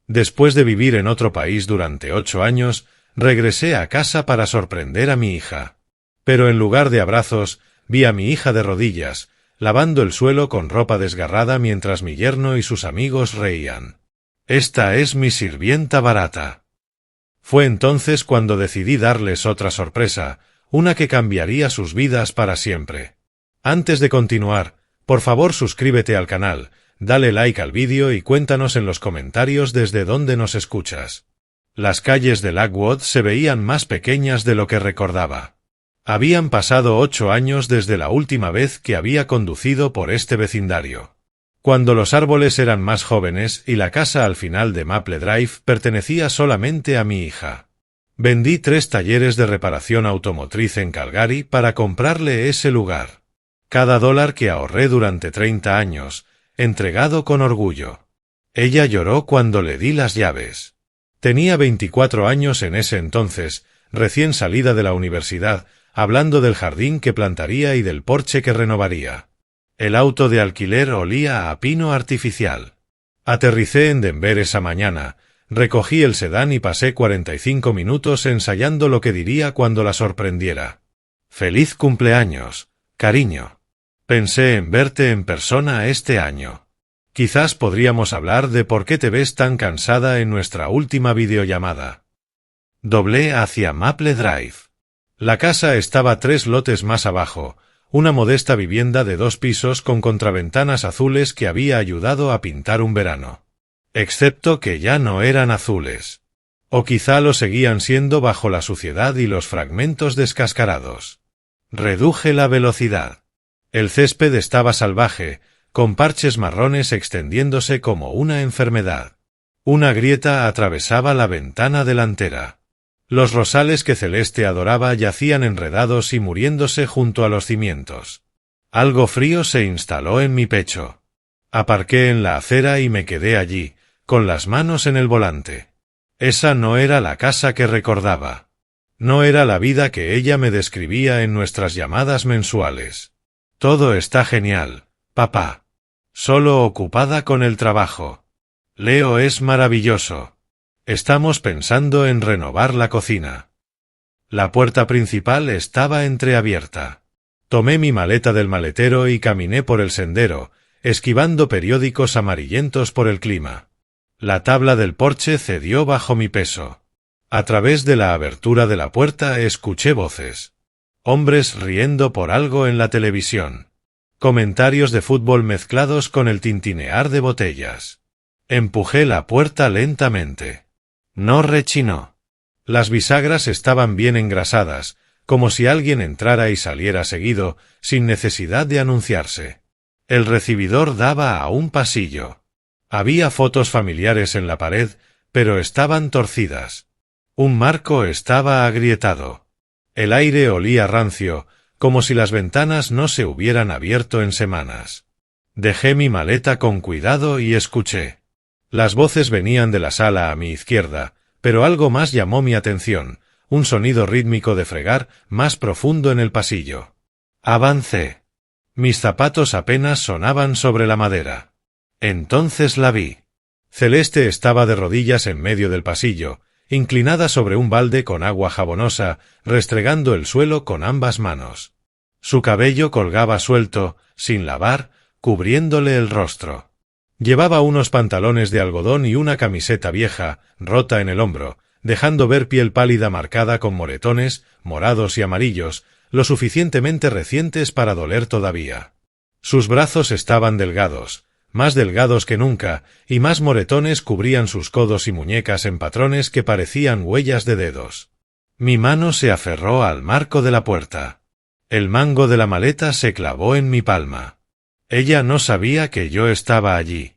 Después de vivir en otro país durante 8 años, regresé a casa para sorprender a mi hija. Pero en lugar de abrazos, vi a mi hija de rodillas, lavando el suelo con ropa desgarrada mientras mi yerno y sus amigos reían. «Esta es mi sirvienta barata». Fue entonces cuando decidí darles otra sorpresa, una que cambiaría sus vidas para siempre. Antes de continuar, por favor suscríbete al canal, dale like al vídeo y cuéntanos en los comentarios desde dónde nos escuchas. Las calles de Lakewood se veían más pequeñas de lo que recordaba. Habían pasado 8 años desde la última vez que había conducido por este vecindario. Cuando los árboles eran más jóvenes y la casa al final de Maple Drive pertenecía solamente a mi hija. Vendí 3 talleres de reparación automotriz en Calgary para comprarle ese lugar. Cada dólar que ahorré durante 30 años, entregado con orgullo. Ella lloró cuando le di las llaves. Tenía 24 años en ese entonces, recién salida de la universidad, hablando del jardín que plantaría y del porche que renovaría. El auto de alquiler olía a pino artificial. Aterricé en Denver esa mañana, recogí el sedán y pasé 45 minutos ensayando lo que diría cuando la sorprendiera. «Feliz cumpleaños, cariño. Pensé en verte en persona este año. Quizás podríamos hablar de por qué te ves tan cansada en nuestra última videollamada». Doblé hacia Maple Drive. La casa estaba 3 lotes más abajo, una modesta vivienda de 2 pisos con contraventanas azules que había ayudado a pintar un verano. Excepto que ya no eran azules. O quizá lo seguían siendo bajo la suciedad y los fragmentos descascarados. Reduje la velocidad. El césped estaba salvaje, con parches marrones extendiéndose como una enfermedad. Una grieta atravesaba la ventana delantera. Los rosales que Celeste adoraba yacían enredados y muriéndose junto a los cimientos. Algo frío se instaló en mi pecho. Aparqué en la acera y me quedé allí, con las manos en el volante. Esa no era la casa que recordaba. No era la vida que ella me describía en nuestras llamadas mensuales. «Todo está genial, papá. Solo ocupada con el trabajo. Leo es maravilloso. Estamos pensando en renovar la cocina». La puerta principal estaba entreabierta. Tomé mi maleta del maletero y caminé por el sendero, esquivando periódicos amarillentos por el clima. La tabla del porche cedió bajo mi peso. A través de la abertura de la puerta escuché voces. Hombres riendo por algo en la televisión. Comentarios de fútbol mezclados con el tintinear de botellas. Empujé la puerta lentamente. No rechinó. Las bisagras estaban bien engrasadas, como si alguien entrara y saliera seguido, sin necesidad de anunciarse. El recibidor daba a un pasillo. Había fotos familiares en la pared, pero estaban torcidas. Un marco estaba agrietado. El aire olía rancio, como si las ventanas no se hubieran abierto en semanas. Dejé mi maleta con cuidado y escuché. Las voces venían de la sala a mi izquierda, pero algo más llamó mi atención, un sonido rítmico de fregar más profundo en el pasillo. Avancé. Mis zapatos apenas sonaban sobre la madera. Entonces la vi. Celeste estaba de rodillas en medio del pasillo, inclinada sobre un balde con agua jabonosa, restregando el suelo con ambas manos. Su cabello colgaba suelto, sin lavar, cubriéndole el rostro. Llevaba unos pantalones de algodón y una camiseta vieja, rota en el hombro, dejando ver piel pálida marcada con moretones, morados y amarillos, lo suficientemente recientes para doler todavía. Sus brazos estaban delgados, más delgados que nunca, y más moretones cubrían sus codos y muñecas en patrones que parecían huellas de dedos. Mi mano se aferró al marco de la puerta. El mango de la maleta se clavó en mi palma. Ella no sabía que yo estaba allí.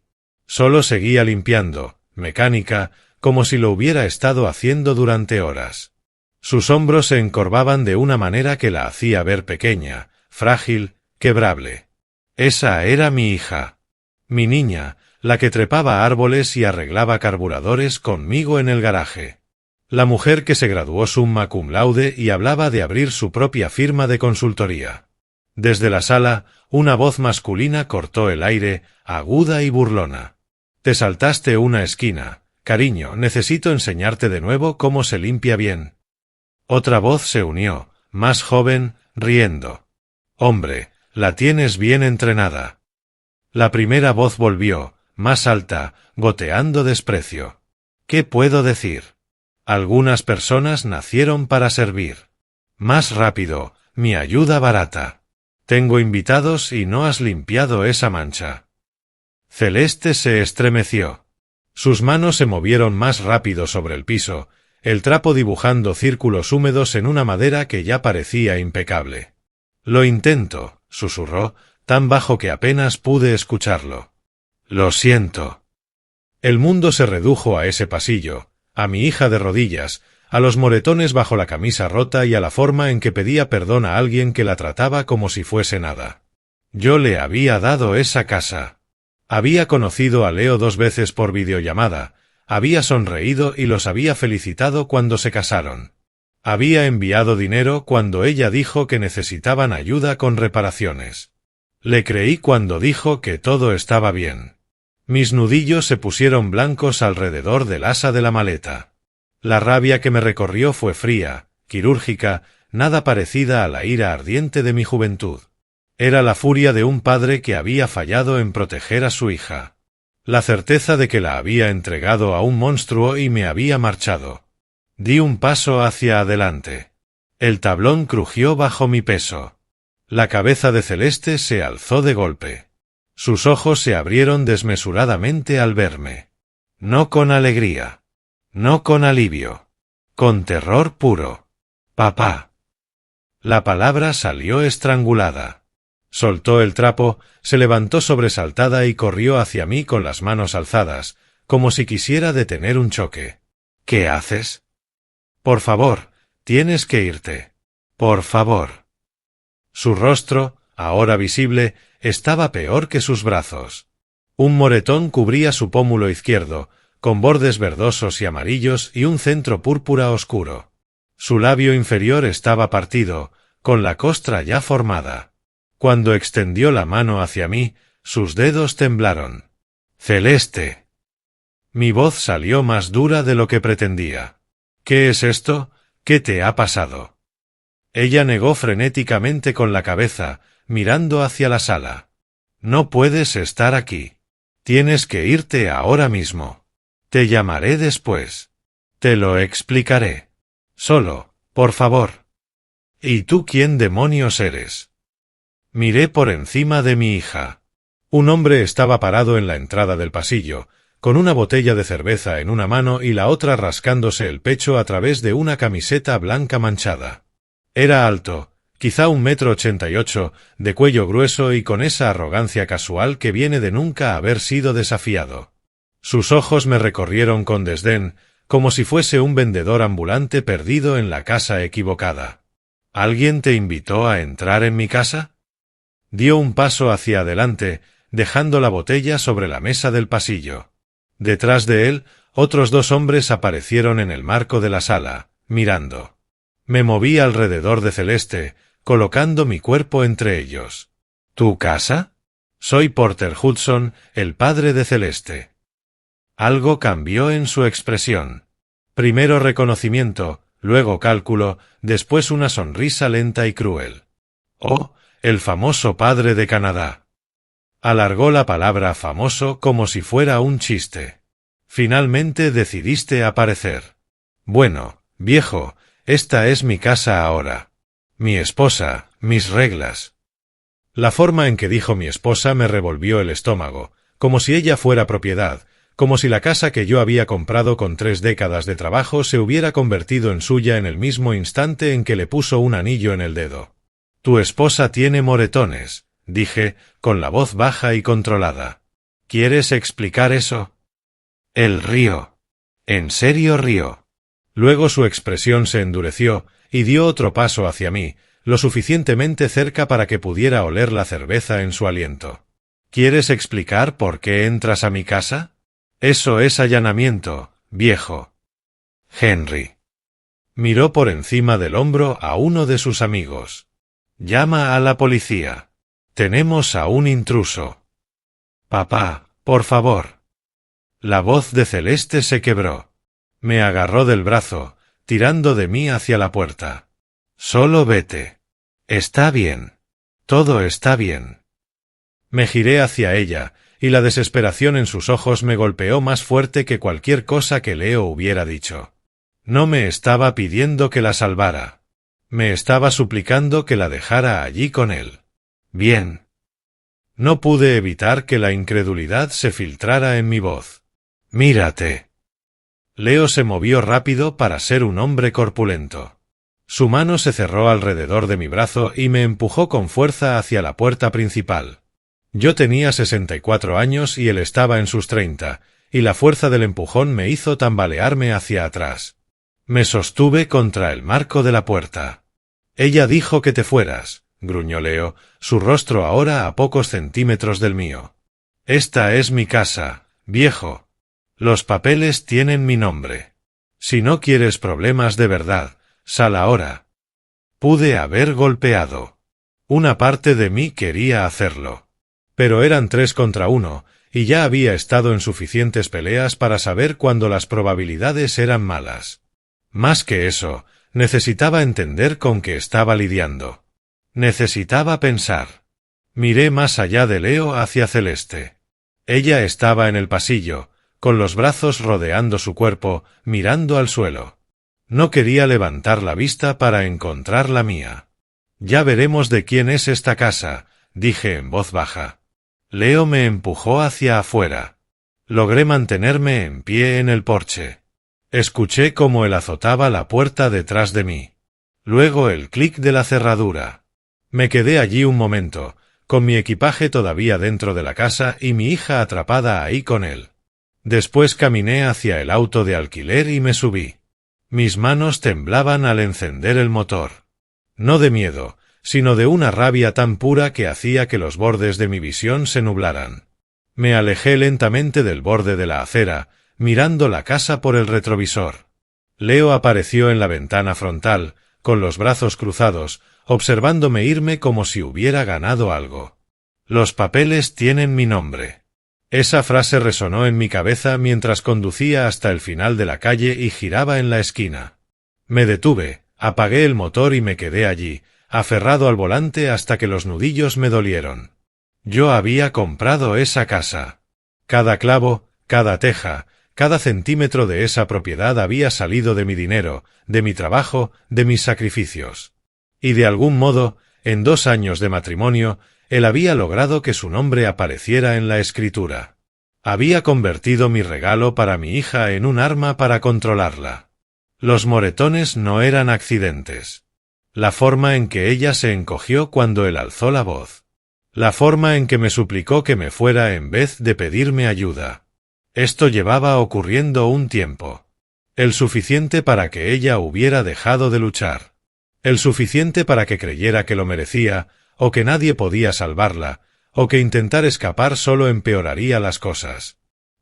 Solo seguía limpiando, mecánica, como si lo hubiera estado haciendo durante horas. Sus hombros se encorvaban de una manera que la hacía ver pequeña, frágil, quebrable. Esa era mi hija. Mi niña, la que trepaba árboles y arreglaba carburadores conmigo en el garaje. La mujer que se graduó summa cum laude y hablaba de abrir su propia firma de consultoría. Desde la sala, una voz masculina cortó el aire, aguda y burlona. «Te saltaste una esquina, Cariño, necesito enseñarte de nuevo cómo se limpia bien. Otra voz se unió, más joven, riendo. Hombre, la tienes bien entrenada. La primera voz volvió, más alta, goteando desprecio. ¿Qué puedo decir? Algunas personas nacieron para servir. Más rápido, mi ayuda barata. Tengo invitados y no has limpiado esa mancha. Celeste se estremeció. Sus manos se movieron más rápido sobre el piso, el trapo dibujando círculos húmedos en una madera que ya parecía impecable. Lo intento, susurró, tan bajo que apenas pude escucharlo. Lo siento. El mundo se redujo a ese pasillo, a mi hija de rodillas, a los moretones bajo la camisa rota y a la forma en que pedía perdón a alguien que la trataba como si fuese nada. Yo le había dado esa casa. Había conocido a Leo 2 veces por videollamada, había sonreído y los había felicitado cuando se casaron. Había enviado dinero cuando ella dijo que necesitaban ayuda con reparaciones. Le creí cuando dijo que todo estaba bien. Mis nudillos se pusieron blancos alrededor del asa de la maleta. La rabia que me recorrió fue fría, quirúrgica, nada parecida a la ira ardiente de mi juventud. Era la furia de un padre que había fallado en proteger a su hija. La certeza de que la había entregado a un monstruo y me había marchado. Di un paso hacia adelante. El tablón crujió bajo mi peso. La cabeza de Celeste se alzó de golpe. Sus ojos se abrieron desmesuradamente al verme. No con alegría. No con alivio. Con terror puro. Papá. La palabra salió estrangulada. Soltó el trapo, se levantó sobresaltada y corrió hacia mí con las manos alzadas, como si quisiera detener un choque. ¿Qué haces? Por favor, tienes que irte. Por favor. Su rostro, ahora visible, estaba peor que sus brazos. Un moretón cubría su pómulo izquierdo, con bordes verdosos y amarillos y un centro púrpura oscuro. Su labio inferior estaba partido, con la costra ya formada. Cuando extendió la mano hacia mí, sus dedos temblaron. ¡Celeste! Mi voz salió más dura de lo que pretendía. ¿Qué es esto? ¿Qué te ha pasado? Ella negó frenéticamente con la cabeza, mirando hacia la sala. No puedes estar aquí. Tienes que irte ahora mismo. Te llamaré después. Te lo explicaré. Solo, por favor. ¿Y tú quién demonios eres? Miré por encima de mi hija. Un hombre estaba parado en la entrada del pasillo, con una botella de cerveza en una mano y la otra rascándose el pecho a través de una camiseta blanca manchada. Era alto, quizá 1,88 m, de cuello grueso y con esa arrogancia casual que viene de nunca haber sido desafiado. Sus ojos me recorrieron con desdén, como si fuese un vendedor ambulante perdido en la casa equivocada. ¿Alguien te invitó a entrar en mi casa? Dio un paso hacia adelante, dejando la botella sobre la mesa del pasillo. Detrás de él, otros 2 hombres aparecieron en el marco de la sala, mirando. Me moví alrededor de Celeste, colocando mi cuerpo entre ellos. ¿Tu casa? Soy Porter Hudson, el padre de Celeste. Algo cambió en su expresión. Primero reconocimiento, luego cálculo, después una sonrisa lenta y cruel. Oh, el famoso padre de Canadá. Alargó la palabra famoso como si fuera un chiste. Finalmente decidiste aparecer. Bueno, viejo, esta es mi casa ahora. Mi esposa, mis reglas. La forma en que dijo mi esposa me revolvió el estómago, como si ella fuera propiedad, como si la casa que yo había comprado con 3 décadas de trabajo se hubiera convertido en suya en el mismo instante en que le puso un anillo en el dedo. Tu esposa tiene moretones, dije, con la voz baja y controlada. ¿Quieres explicar eso? Él rió. En serio rió. Luego su expresión se endureció y dio otro paso hacia mí, lo suficientemente cerca para que pudiera oler la cerveza en su aliento. ¿Quieres explicar por qué entras a mi casa? Eso es allanamiento, viejo. Henry. Miró por encima del hombro a uno de sus amigos. Llama a la policía. Tenemos a un intruso. Papá, por favor. La voz de Celeste se quebró. Me agarró del brazo, tirando de mí hacia la puerta. Solo vete. Está bien. Todo está bien. Me giré hacia ella, y la desesperación en sus ojos me golpeó más fuerte que cualquier cosa que Leo hubiera dicho. No me estaba pidiendo que la salvara. Me estaba suplicando que la dejara allí con él. Bien. No pude evitar que la incredulidad se filtrara en mi voz. Mírate. Leo se movió rápido para ser un hombre corpulento. Su mano se cerró alrededor de mi brazo y me empujó con fuerza hacia la puerta principal. Yo tenía 64 años y él estaba en sus 30, y la fuerza del empujón me hizo tambalearme hacia atrás. Me sostuve contra el marco de la puerta. Ella dijo que te fueras, gruñó Leo, su rostro ahora a pocos centímetros del mío. Esta es mi casa, viejo. Los papeles tienen mi nombre. Si no quieres problemas de verdad, sal ahora. Pude haber golpeado. Una parte de mí quería hacerlo. Pero eran 3 contra 1, y ya había estado en suficientes peleas para saber cuándo las probabilidades eran malas. Más que eso, necesitaba entender con qué estaba lidiando. Necesitaba pensar. Miré más allá de Leo hacia Celeste. Ella estaba en el pasillo, con los brazos rodeando su cuerpo, mirando al suelo. No quería levantar la vista para encontrar la mía. Ya veremos de quién es esta casa, dije en voz baja. Leo me empujó hacia afuera. Logré mantenerme en pie en el porche. Escuché cómo él azotaba la puerta detrás de mí. Luego el clic de la cerradura. Me quedé allí un momento, con mi equipaje todavía dentro de la casa y mi hija atrapada ahí con él. Después caminé hacia el auto de alquiler y me subí. Mis manos temblaban al encender el motor. No de miedo, sino de una rabia tan pura que hacía que los bordes de mi visión se nublaran. Me alejé lentamente del borde de la acera, mirando la casa por el retrovisor. Leo apareció en la ventana frontal, con los brazos cruzados, observándome irme como si hubiera ganado algo. Los papeles tienen mi nombre. Esa frase resonó en mi cabeza mientras conducía hasta el final de la calle y giraba en la esquina. Me detuve, apagué el motor y me quedé allí, aferrado al volante hasta que los nudillos me dolieron. Yo había comprado esa casa. Cada clavo, cada teja, cada centímetro de esa propiedad había salido de mi dinero, de mi trabajo, de mis sacrificios. Y de algún modo, en 2 años de matrimonio, él había logrado que su nombre apareciera en la escritura. Había convertido mi regalo para mi hija en un arma para controlarla. Los moretones no eran accidentes. La forma en que ella se encogió cuando él alzó la voz. La forma en que me suplicó que me fuera en vez de pedirme ayuda. Esto llevaba ocurriendo un tiempo. El suficiente para que ella hubiera dejado de luchar. El suficiente para que creyera que lo merecía, o que nadie podía salvarla, o que intentar escapar solo empeoraría las cosas.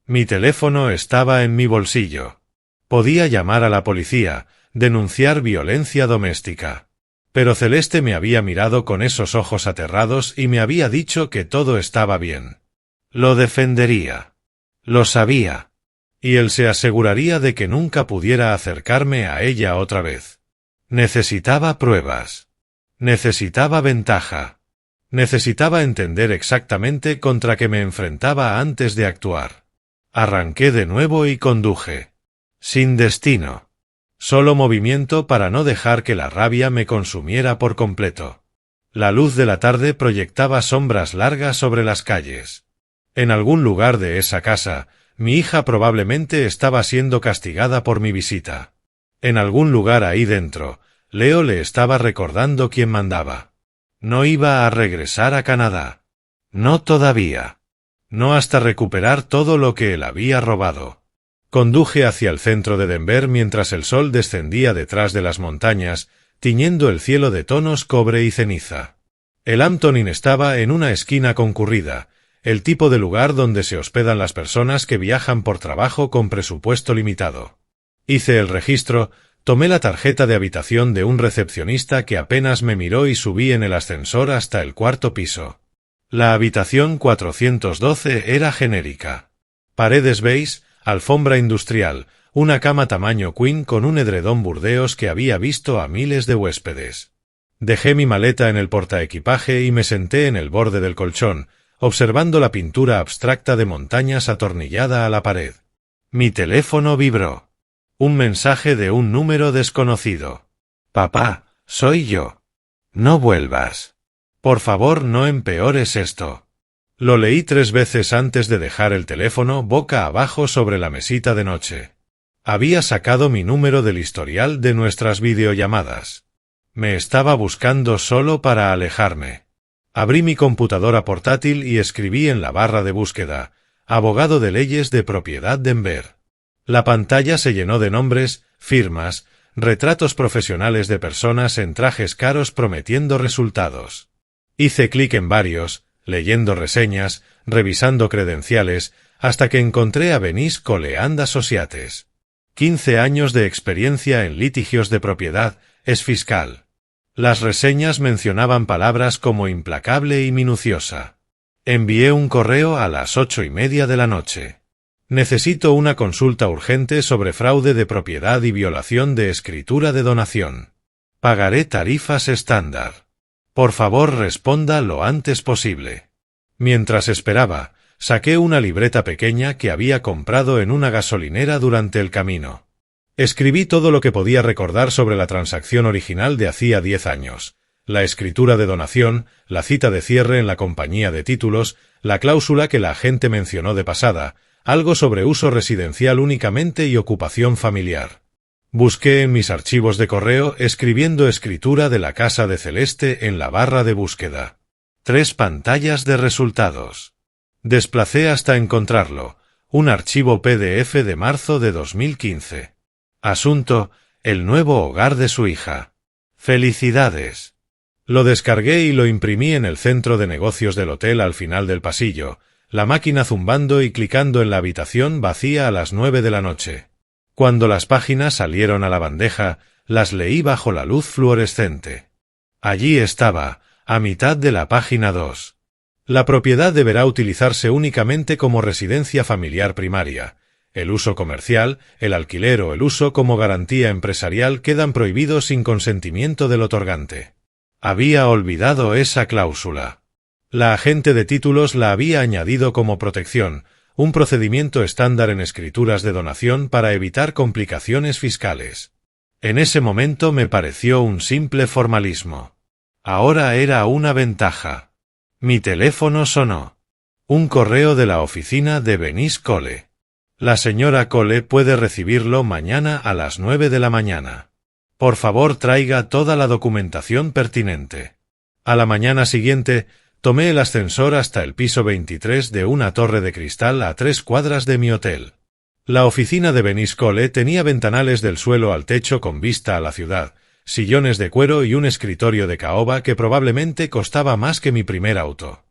Mi teléfono estaba en mi bolsillo. Podía llamar a la policía, denunciar violencia doméstica. Pero Celeste me había mirado con esos ojos aterrados y me había dicho que todo estaba bien. Lo defendería. Lo sabía. Y él se aseguraría de que nunca pudiera acercarme a ella otra vez. Necesitaba pruebas. Necesitaba ventaja. Necesitaba entender exactamente contra qué me enfrentaba antes de actuar. Arranqué de nuevo y conduje. Sin destino. Solo movimiento para no dejar que la rabia me consumiera por completo. La luz de la tarde proyectaba sombras largas sobre las calles. En algún lugar de esa casa, mi hija probablemente estaba siendo castigada por mi visita. En algún lugar ahí dentro, Leo le estaba recordando quién mandaba. No iba a regresar a Canadá. No todavía. No hasta recuperar todo lo que él había robado. Conduje hacia el centro de Denver mientras el sol descendía detrás de las montañas, tiñendo el cielo de tonos cobre y ceniza. El Hampton Inn estaba en una esquina concurrida, el tipo de lugar donde se hospedan las personas que viajan por trabajo con presupuesto limitado. Hice el registro, tomé la tarjeta de habitación de un recepcionista que apenas me miró y subí en el ascensor hasta el 4º piso. La habitación 412 era genérica. Paredes beige, alfombra industrial, una cama tamaño queen con un edredón Burdeos que había visto a miles de huéspedes. Dejé mi maleta en el portaequipaje y me senté en el borde del colchón, observando la pintura abstracta de montañas atornillada a la pared. Mi teléfono vibró. Un mensaje de un número desconocido. Papá, soy yo. No vuelvas. Por favor, no empeores esto. Lo leí 3 veces antes de dejar el teléfono boca abajo sobre la mesita de noche. Había sacado mi número del historial de nuestras videollamadas. Me estaba buscando solo para alejarme. Abrí mi computadora portátil y escribí en la barra de búsqueda, abogado de leyes de propiedad Denver. La pantalla se llenó de nombres, firmas, retratos profesionales de personas en trajes caros prometiendo resultados. Hice clic en varios, leyendo reseñas, revisando credenciales, hasta que encontré a Venice Cole and Associates. 15 años de experiencia en litigios de propiedad, es fiscal. Las reseñas mencionaban palabras como implacable y minuciosa. Envié un correo a las 8:30 de la noche. Necesito una consulta urgente sobre fraude de propiedad y violación de escritura de donación. Pagaré tarifas estándar. Por favor, responda lo antes posible. Mientras esperaba, saqué una libreta pequeña que había comprado en una gasolinera durante el camino. Escribí todo lo que podía recordar sobre la transacción original de hacía 10 años, la escritura de donación, la cita de cierre en la compañía de títulos, la cláusula que la agente mencionó de pasada, algo sobre uso residencial únicamente y ocupación familiar. Busqué en mis archivos de correo escribiendo escritura de la casa de Celeste en la barra de búsqueda. 3 pantallas de resultados. Desplacé hasta encontrarlo, un archivo PDF de marzo de 2015. Asunto, el nuevo hogar de su hija. ¡Felicidades! Lo descargué y lo imprimí en el centro de negocios del hotel al final del pasillo, la máquina zumbando y clicando en la habitación vacía a las 9 de la noche. Cuando las páginas salieron a la bandeja, las leí bajo la luz fluorescente. Allí estaba, a mitad de la página 2. La propiedad deberá utilizarse únicamente como residencia familiar primaria. El uso comercial, el alquiler o el uso como garantía empresarial quedan prohibidos sin consentimiento del otorgante. Había olvidado esa cláusula. La agente de títulos la había añadido como protección, un procedimiento estándar en escrituras de donación para evitar complicaciones fiscales. En ese momento me pareció un simple formalismo. Ahora era una ventaja. Mi teléfono sonó. Un correo de la oficina de Venice Cole. La señora Cole puede recibirlo mañana a las 9 de la mañana. Por favor, traiga toda la documentación pertinente. A la mañana siguiente, tomé el ascensor hasta el piso 23 de una torre de cristal a 3 cuadras de mi hotel. La oficina de Venice Cole tenía ventanales del suelo al techo con vista a la ciudad, sillones de cuero y un escritorio de caoba que probablemente costaba más que mi primer auto.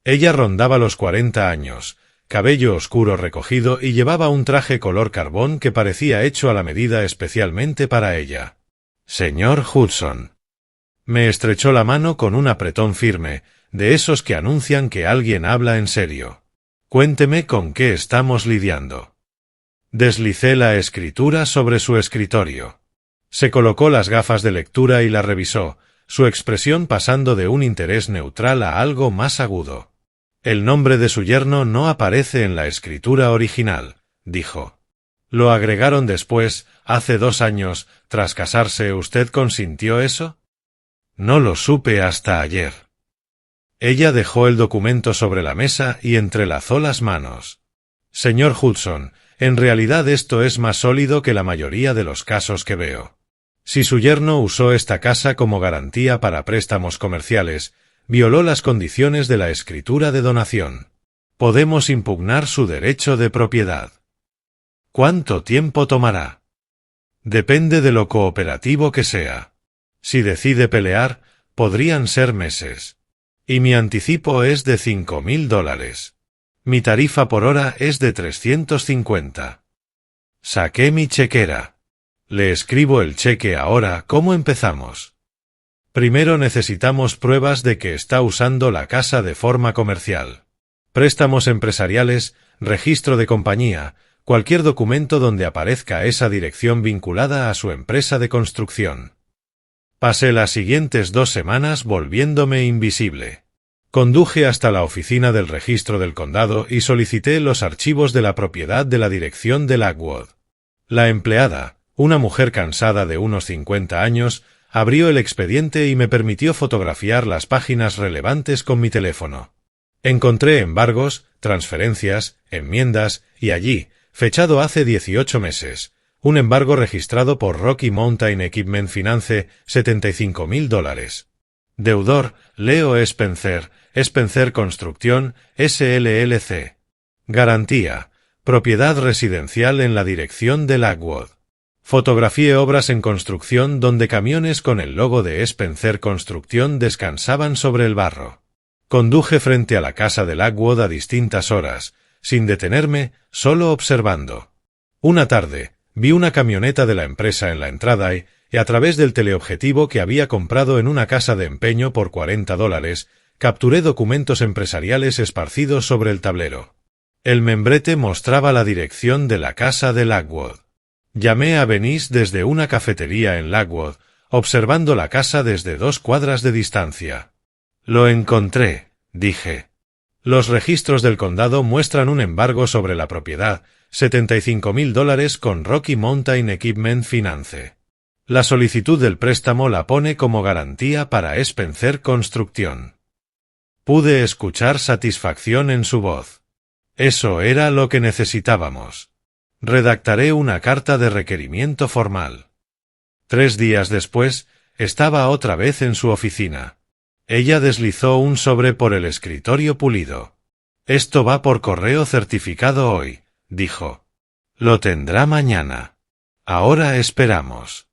Ella rondaba los 40 años, cabello oscuro recogido y llevaba un traje color carbón que parecía hecho a la medida especialmente para ella. Señor Hudson. Me estrechó la mano con un apretón firme, de esos que anuncian que alguien habla en serio. Cuénteme con qué estamos lidiando. Deslicé la escritura sobre su escritorio. Se colocó las gafas de lectura y la revisó, su expresión pasando de un interés neutral a algo más agudo. El nombre de su yerno no aparece en la escritura original, dijo. ¿Lo agregaron después, hace 2 años, tras casarse? ¿Usted consintió eso? No lo supe hasta ayer. Ella dejó el documento sobre la mesa y entrelazó las manos. Señor Hudson, en realidad esto es más sólido que la mayoría de los casos que veo. Si su yerno usó esta casa como garantía para préstamos comerciales, violó las condiciones de la escritura de donación. Podemos impugnar su derecho de propiedad. ¿Cuánto tiempo tomará? Depende de lo cooperativo que sea. Si decide pelear, podrían ser meses. Y mi anticipo es de $5,000. Mi tarifa por hora es de 350. Saqué mi chequera. Le escribo el cheque ahora. ¿Cómo empezamos? Primero necesitamos pruebas de que está usando la casa de forma comercial. Préstamos empresariales, registro de compañía, cualquier documento donde aparezca esa dirección vinculada a su empresa de construcción. Pasé las siguientes 2 semanas volviéndome invisible. Conduje hasta la oficina del registro del condado y solicité los archivos de la propiedad de la dirección de Lakewood. La empleada, una mujer cansada de unos 50 años, abrió el expediente y me permitió fotografiar las páginas relevantes con mi teléfono. Encontré embargos, transferencias, enmiendas y allí, fechado hace 18 meses, un embargo registrado por Rocky Mountain Equipment Finance, $75,000. Deudor, Leo Spencer, Spencer Construcción, SLLC. Garantía, propiedad residencial en la dirección de Lakewood. Fotografié obras en construcción donde camiones con el logo de Spencer Construcción descansaban sobre el barro. Conduje frente a la casa de Lakewood a distintas horas, sin detenerme, solo observando. Una tarde, vi una camioneta de la empresa en la entrada y, a través del teleobjetivo que había comprado en una casa de empeño por $40, capturé documentos empresariales esparcidos sobre el tablero. El membrete mostraba la dirección de la casa de Lakewood. Llamé a Venice desde una cafetería en Lakewood, observando la casa desde 2 cuadras de distancia. Lo encontré, dije. Los registros del condado muestran un embargo sobre la propiedad, $75,000 con Rocky Mountain Equipment Finance. La solicitud del préstamo la pone como garantía para Spencer Construcción. Pude escuchar satisfacción en su voz. Eso era lo que necesitábamos. Redactaré una carta de requerimiento formal. 3 días después, estaba otra vez en su oficina. Ella deslizó un sobre por el escritorio pulido. Esto va por correo certificado hoy, dijo. Lo tendrá mañana. Ahora esperamos.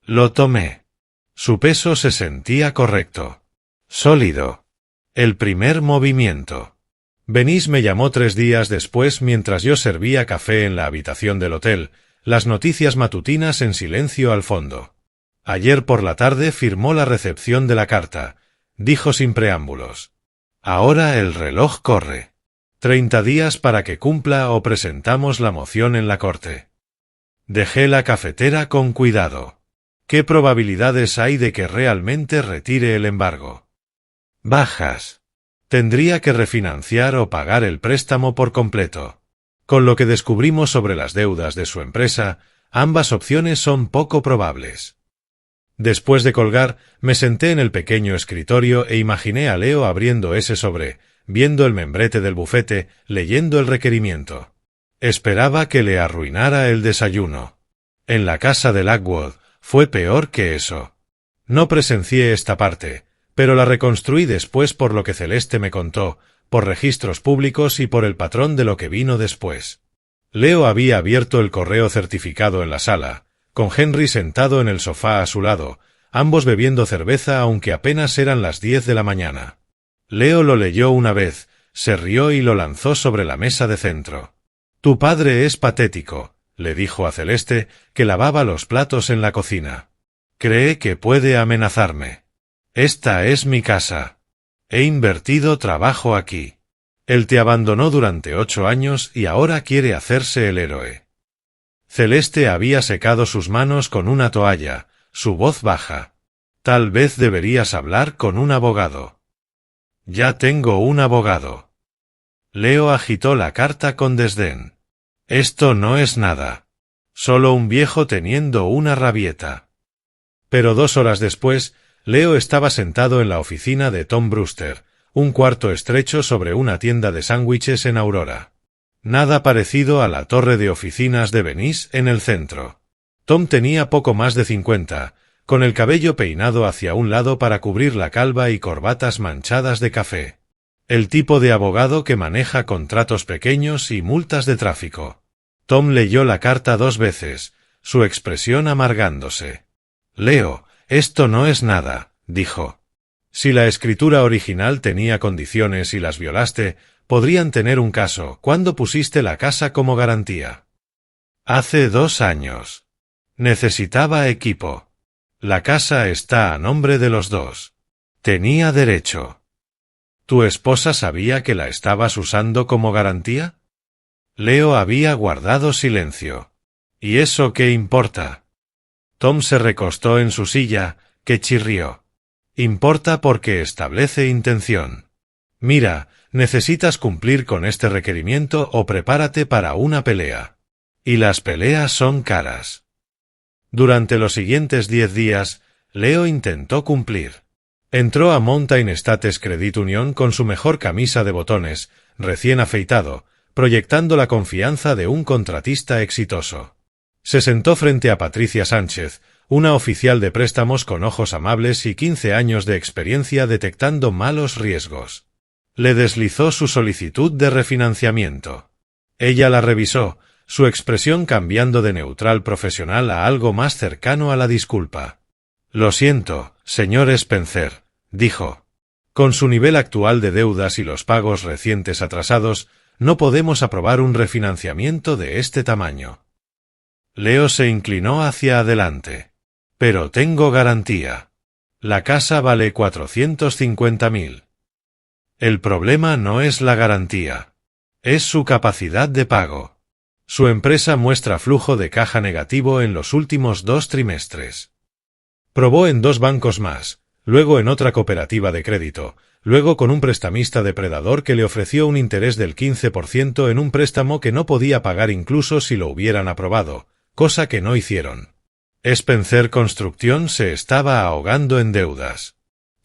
Lo tomé. Su peso se sentía correcto. Sólido. El primer movimiento. Venice me llamó 3 días después mientras yo servía café en la habitación del hotel, las noticias matutinas en silencio al fondo. Ayer por la tarde firmó la recepción de la carta, dijo sin preámbulos. Ahora el reloj corre. 30 días para que cumpla o presentamos la moción en la corte. Dejé la cafetera con cuidado. ¿Qué probabilidades hay de que realmente retire el embargo? Bajas. Tendría que refinanciar o pagar el préstamo por completo. Con lo que descubrimos sobre las deudas de su empresa, ambas opciones son poco probables. Después de colgar, me senté en el pequeño escritorio e imaginé a Leo abriendo ese sobre, viendo el membrete del bufete, leyendo el requerimiento. Esperaba que le arruinara el desayuno. En la casa de Lakewood, fue peor que eso. No presencié esta parte, pero la reconstruí después por lo que Celeste me contó, por registros públicos y por el patrón de lo que vino después. Leo había abierto el correo certificado en la sala, con Henry sentado en el sofá a su lado, ambos bebiendo cerveza aunque apenas eran las 10 de la mañana. Leo lo leyó una vez, se rió y lo lanzó sobre la mesa de centro. «Tu padre es patético», le dijo a Celeste, que lavaba los platos en la cocina. «Cree que puede amenazarme. Esta es mi casa. He invertido trabajo aquí. Él te abandonó durante 8 años y ahora quiere hacerse el héroe». Celeste había secado sus manos con una toalla, su voz baja. «Tal vez deberías hablar con un abogado». «Ya tengo un abogado». Leo agitó la carta con desdén. «Esto no es nada. Solo un viejo teniendo una rabieta». Pero 2 horas después, Leo estaba sentado en la oficina de Tom Brewster, un cuarto estrecho sobre una tienda de sándwiches en Aurora. Nada parecido a la torre de oficinas de Venice en el centro. Tom tenía poco más de 50, con el cabello peinado hacia un lado para cubrir la calva y corbatas manchadas de café. El tipo de abogado que maneja contratos pequeños y multas de tráfico. Tom leyó la carta 2 veces, su expresión amargándose. «Leo, esto no es nada», dijo. «Si la escritura original tenía condiciones y las violaste, podrían tener un caso. ¿Cuándo pusiste la casa como garantía?» «Hace 2 años. Necesitaba equipo. La casa está a nombre de los 2. Tenía derecho». «¿Tu esposa sabía que la estabas usando como garantía?» Leo había guardado silencio. ¿Y eso qué importa? Tom se recostó en su silla, que chirrió. Importa porque establece intención. Mira, necesitas cumplir con este requerimiento o prepárate para una pelea. Y las peleas son caras. Durante los siguientes 10 días, Leo intentó cumplir. Entró a Mountain States Credit Union con su mejor camisa de botones, recién afeitado, proyectando la confianza de un contratista exitoso. Se sentó frente a Patricia Sánchez, una oficial de préstamos con ojos amables y 15 años de experiencia detectando malos riesgos. Le deslizó su solicitud de refinanciamiento. Ella la revisó, su expresión cambiando de neutral profesional a algo más cercano a la disculpa. «Lo siento, señor Spencer», dijo. «Con su nivel actual de deudas y los pagos recientes atrasados, no podemos aprobar un refinanciamiento de este tamaño». Leo se inclinó hacia adelante. «Pero tengo garantía. La casa vale 450.000. El problema no es la garantía. Es su capacidad de pago. Su empresa muestra flujo de caja negativo en los últimos 2 trimestres. Probó en 2 bancos más, luego en otra cooperativa de crédito, luego con un prestamista depredador que le ofreció un interés del 15% en un préstamo que no podía pagar incluso si lo hubieran aprobado, cosa que no hicieron. Spencer Construction se estaba ahogando en deudas.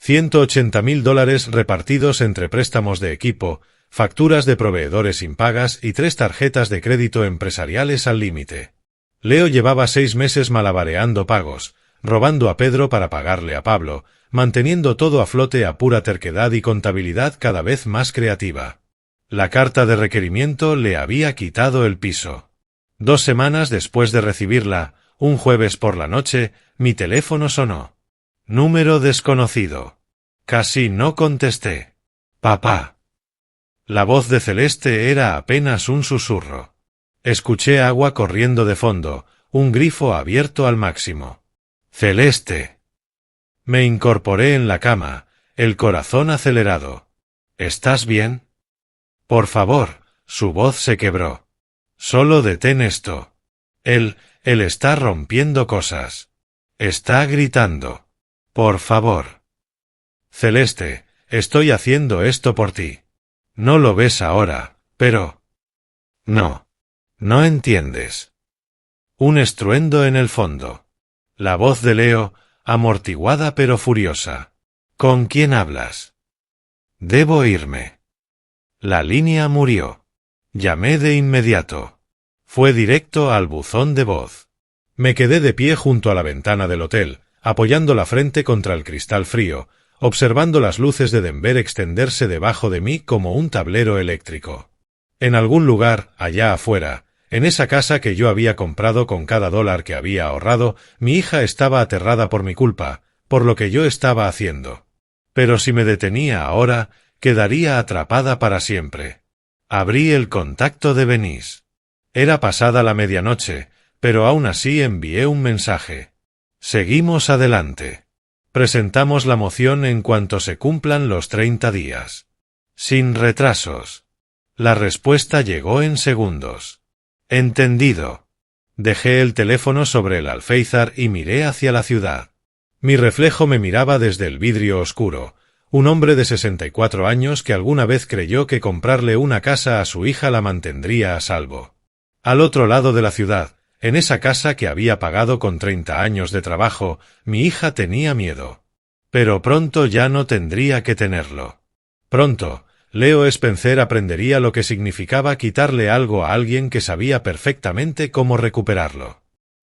$180.000 repartidos entre préstamos de equipo, facturas de proveedores impagas y 3 tarjetas de crédito empresariales al límite. Leo llevaba 6 meses malabareando pagos, robando a Pedro para pagarle a Pablo, manteniendo todo a flote a pura terquedad y contabilidad cada vez más creativa. La carta de requerimiento le había quitado el piso. 2 semanas después de recibirla, un jueves por la noche, mi teléfono sonó. Número desconocido. Casi no contesté. «Papá». La voz de Celeste era apenas un susurro. Escuché agua corriendo de fondo, un grifo abierto al máximo. «Celeste». Me incorporé en la cama, el corazón acelerado. «¿Estás bien?» «Por favor», su voz se quebró. «Solo detén esto. Él está rompiendo cosas. Está gritando. Por favor». «Celeste, estoy haciendo esto por ti. No lo ves ahora, pero...». «No. No entiendes». Un estruendo en el fondo. La voz de Leo, amortiguada pero furiosa. «¿Con quién hablas?» «Debo irme». La línea murió. Llamé de inmediato. Fue directo al buzón de voz. Me quedé de pie junto a la ventana del hotel, apoyando la frente contra el cristal frío, observando las luces de Denver extenderse debajo de mí como un tablero eléctrico. En algún lugar, allá afuera, en esa casa que yo había comprado con cada $1 que había ahorrado, mi hija estaba aterrada por mi culpa, por lo que yo estaba haciendo. Pero si me detenía ahora, quedaría atrapada para siempre. Abrí el contacto de Venice. Era pasada la medianoche, pero aún así envié un mensaje. «Seguimos adelante. Presentamos la moción en cuanto se cumplan los 30 días. Sin retrasos». La respuesta llegó en segundos. «Entendido». Dejé el teléfono sobre el alféizar y miré hacia la ciudad. Mi reflejo me miraba desde el vidrio oscuro, un hombre de 64 años que alguna vez creyó que comprarle una casa a su hija la mantendría a salvo. Al otro lado de la ciudad, en esa casa que había pagado con 30 años de trabajo, mi hija tenía miedo. Pero pronto ya no tendría que tenerlo. Pronto, Leo Spencer aprendería lo que significaba quitarle algo a alguien que sabía perfectamente cómo recuperarlo.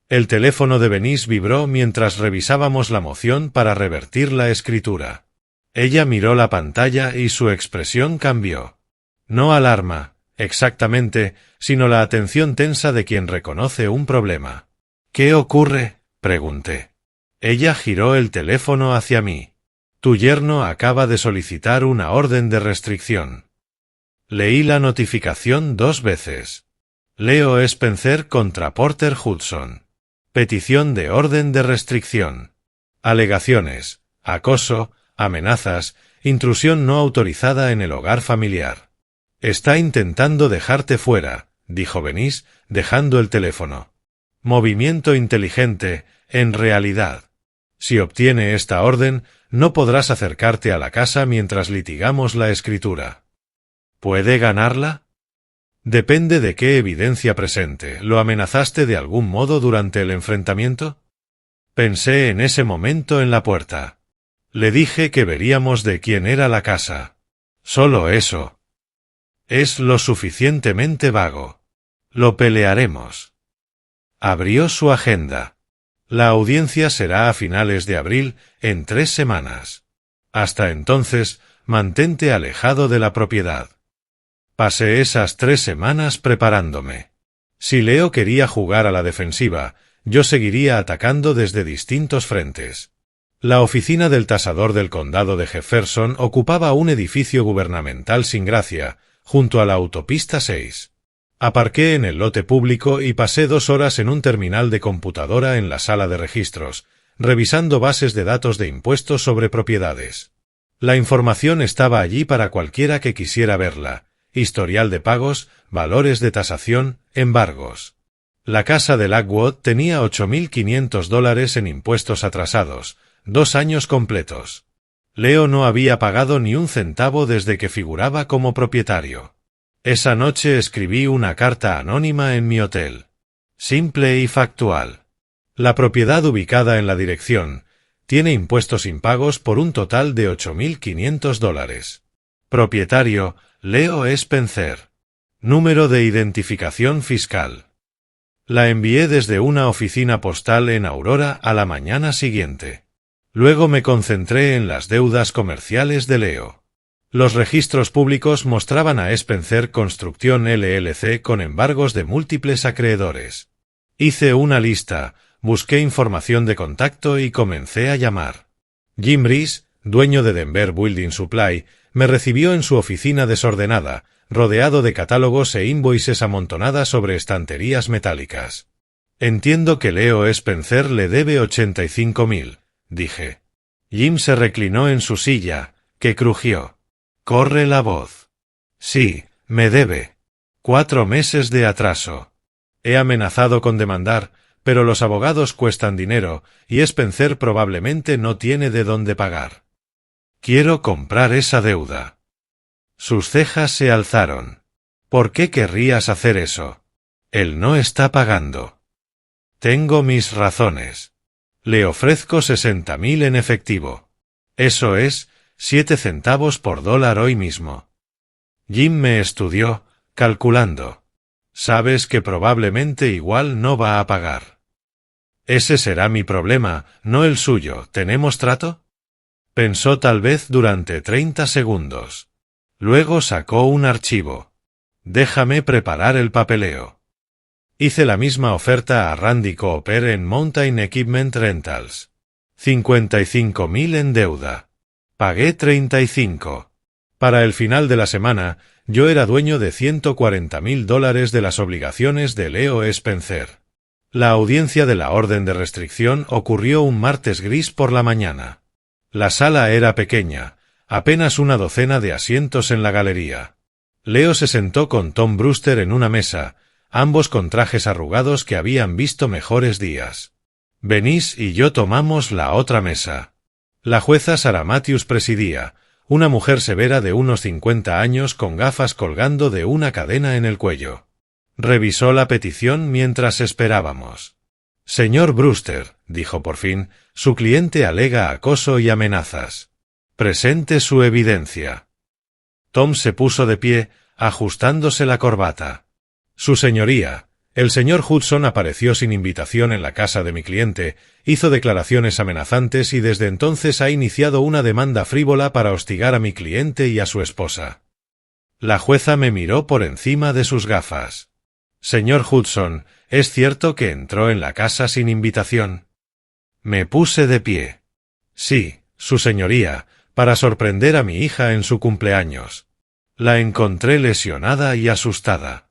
El teléfono de Venice vibró mientras revisábamos la moción para revertir la escritura. Ella miró la pantalla y su expresión cambió. No alarma, exactamente, sino la atención tensa de quien reconoce un problema. «¿Qué ocurre?», pregunté. Ella giró el teléfono hacia mí. «Tu yerno acaba de solicitar una orden de restricción». Leí la notificación 2 veces. Leo Spencer contra Porter Hudson. Petición de orden de restricción. Alegaciones, acoso, amenazas, intrusión no autorizada en el hogar familiar. Está intentando dejarte fuera, dijo Benís, dejando el teléfono. Movimiento inteligente, en realidad. Si obtiene esta orden, no podrás acercarte a la casa mientras litigamos la escritura. ¿Puede ganarla? Depende de qué evidencia presente. ¿Lo amenazaste de algún modo durante el enfrentamiento? Pensé en ese momento en la puerta. Le dije que veríamos de quién era la casa. Solo eso. Es lo suficientemente vago. Lo pelearemos. Abrió su agenda. La audiencia será a finales de abril, en 3 semanas. Hasta entonces, mantente alejado de la propiedad. Pasé esas 3 semanas preparándome. Si Leo quería jugar a la defensiva, yo seguiría atacando desde distintos frentes. La oficina del tasador del condado de Jefferson ocupaba un edificio gubernamental sin gracia, junto a la autopista 6. Aparqué en el lote público y pasé 2 horas en un terminal de computadora en la sala de registros, revisando bases de datos de impuestos sobre propiedades. La información estaba allí para cualquiera que quisiera verla: historial de pagos, valores de tasación, embargos. La casa de Lakewood tenía $8.500 en impuestos atrasados, 2 años completos. Leo no había pagado ni un centavo desde que figuraba como propietario. Esa noche escribí una carta anónima en mi hotel. Simple y factual. La propiedad ubicada en la dirección tiene impuestos impagos por un total de $8.500. Propietario: Leo Spencer. Número de identificación fiscal. La envié desde una oficina postal en Aurora a la mañana siguiente. Luego me concentré en las deudas comerciales de Leo. Los registros públicos mostraban a Spencer Construction LLC con embargos de múltiples acreedores. Hice una lista, busqué información de contacto y comencé a llamar. Jim Reese, dueño de Denver Building Supply, me recibió en su oficina desordenada, rodeado de catálogos e invoices amontonadas sobre estanterías metálicas. Entiendo que Leo Spencer le debe $85.000, dije. Jim se reclinó en su silla, que crujió. Corre la voz. Sí, me debe. 4 meses de atraso. He amenazado con demandar, pero los abogados cuestan dinero, y Spencer probablemente no tiene de dónde pagar. Quiero comprar esa deuda. Sus cejas se alzaron. ¿Por qué querrías hacer eso? Él no está pagando. Tengo mis razones. Le ofrezco $60.000 en efectivo. Eso es, 7 centavos por dólar hoy mismo. Jim me estudió, calculando. Sabes que probablemente igual no va a pagar. Ese será mi problema, no el suyo. ¿Tenemos trato? Pensó tal vez durante 30 segundos. Luego sacó un archivo. Déjame preparar el papeleo. Hice la misma oferta a Randy Cooper en Mountain Equipment Rentals. $55.000 en deuda. Pagué 35. Para el final de la semana, yo era dueño de $140.000 de las obligaciones de Leo Spencer. La audiencia de la orden de restricción ocurrió un martes gris por la mañana. La sala era pequeña, apenas una docena de asientos en la galería. Leo se sentó con Tom Brewster en una mesa, ambos con trajes arrugados que habían visto mejores días. Benís y yo tomamos la otra mesa. La jueza Sarah Matthews presidía, una mujer severa de unos 50 años con gafas colgando de una cadena en el cuello. Revisó la petición mientras esperábamos. Señor Brewster, dijo por fin, su cliente alega acoso y amenazas. Presente su evidencia. Tom se puso de pie, ajustándose la corbata. Su señoría, el señor Hudson apareció sin invitación en la casa de mi cliente, hizo declaraciones amenazantes y desde entonces ha iniciado una demanda frívola para hostigar a mi cliente y a su esposa. La jueza me miró por encima de sus gafas. Señor Hudson, ¿es cierto que entró en la casa sin invitación? Me puse de pie. Sí, su señoría, para sorprender a mi hija en su cumpleaños. La encontré lesionada y asustada.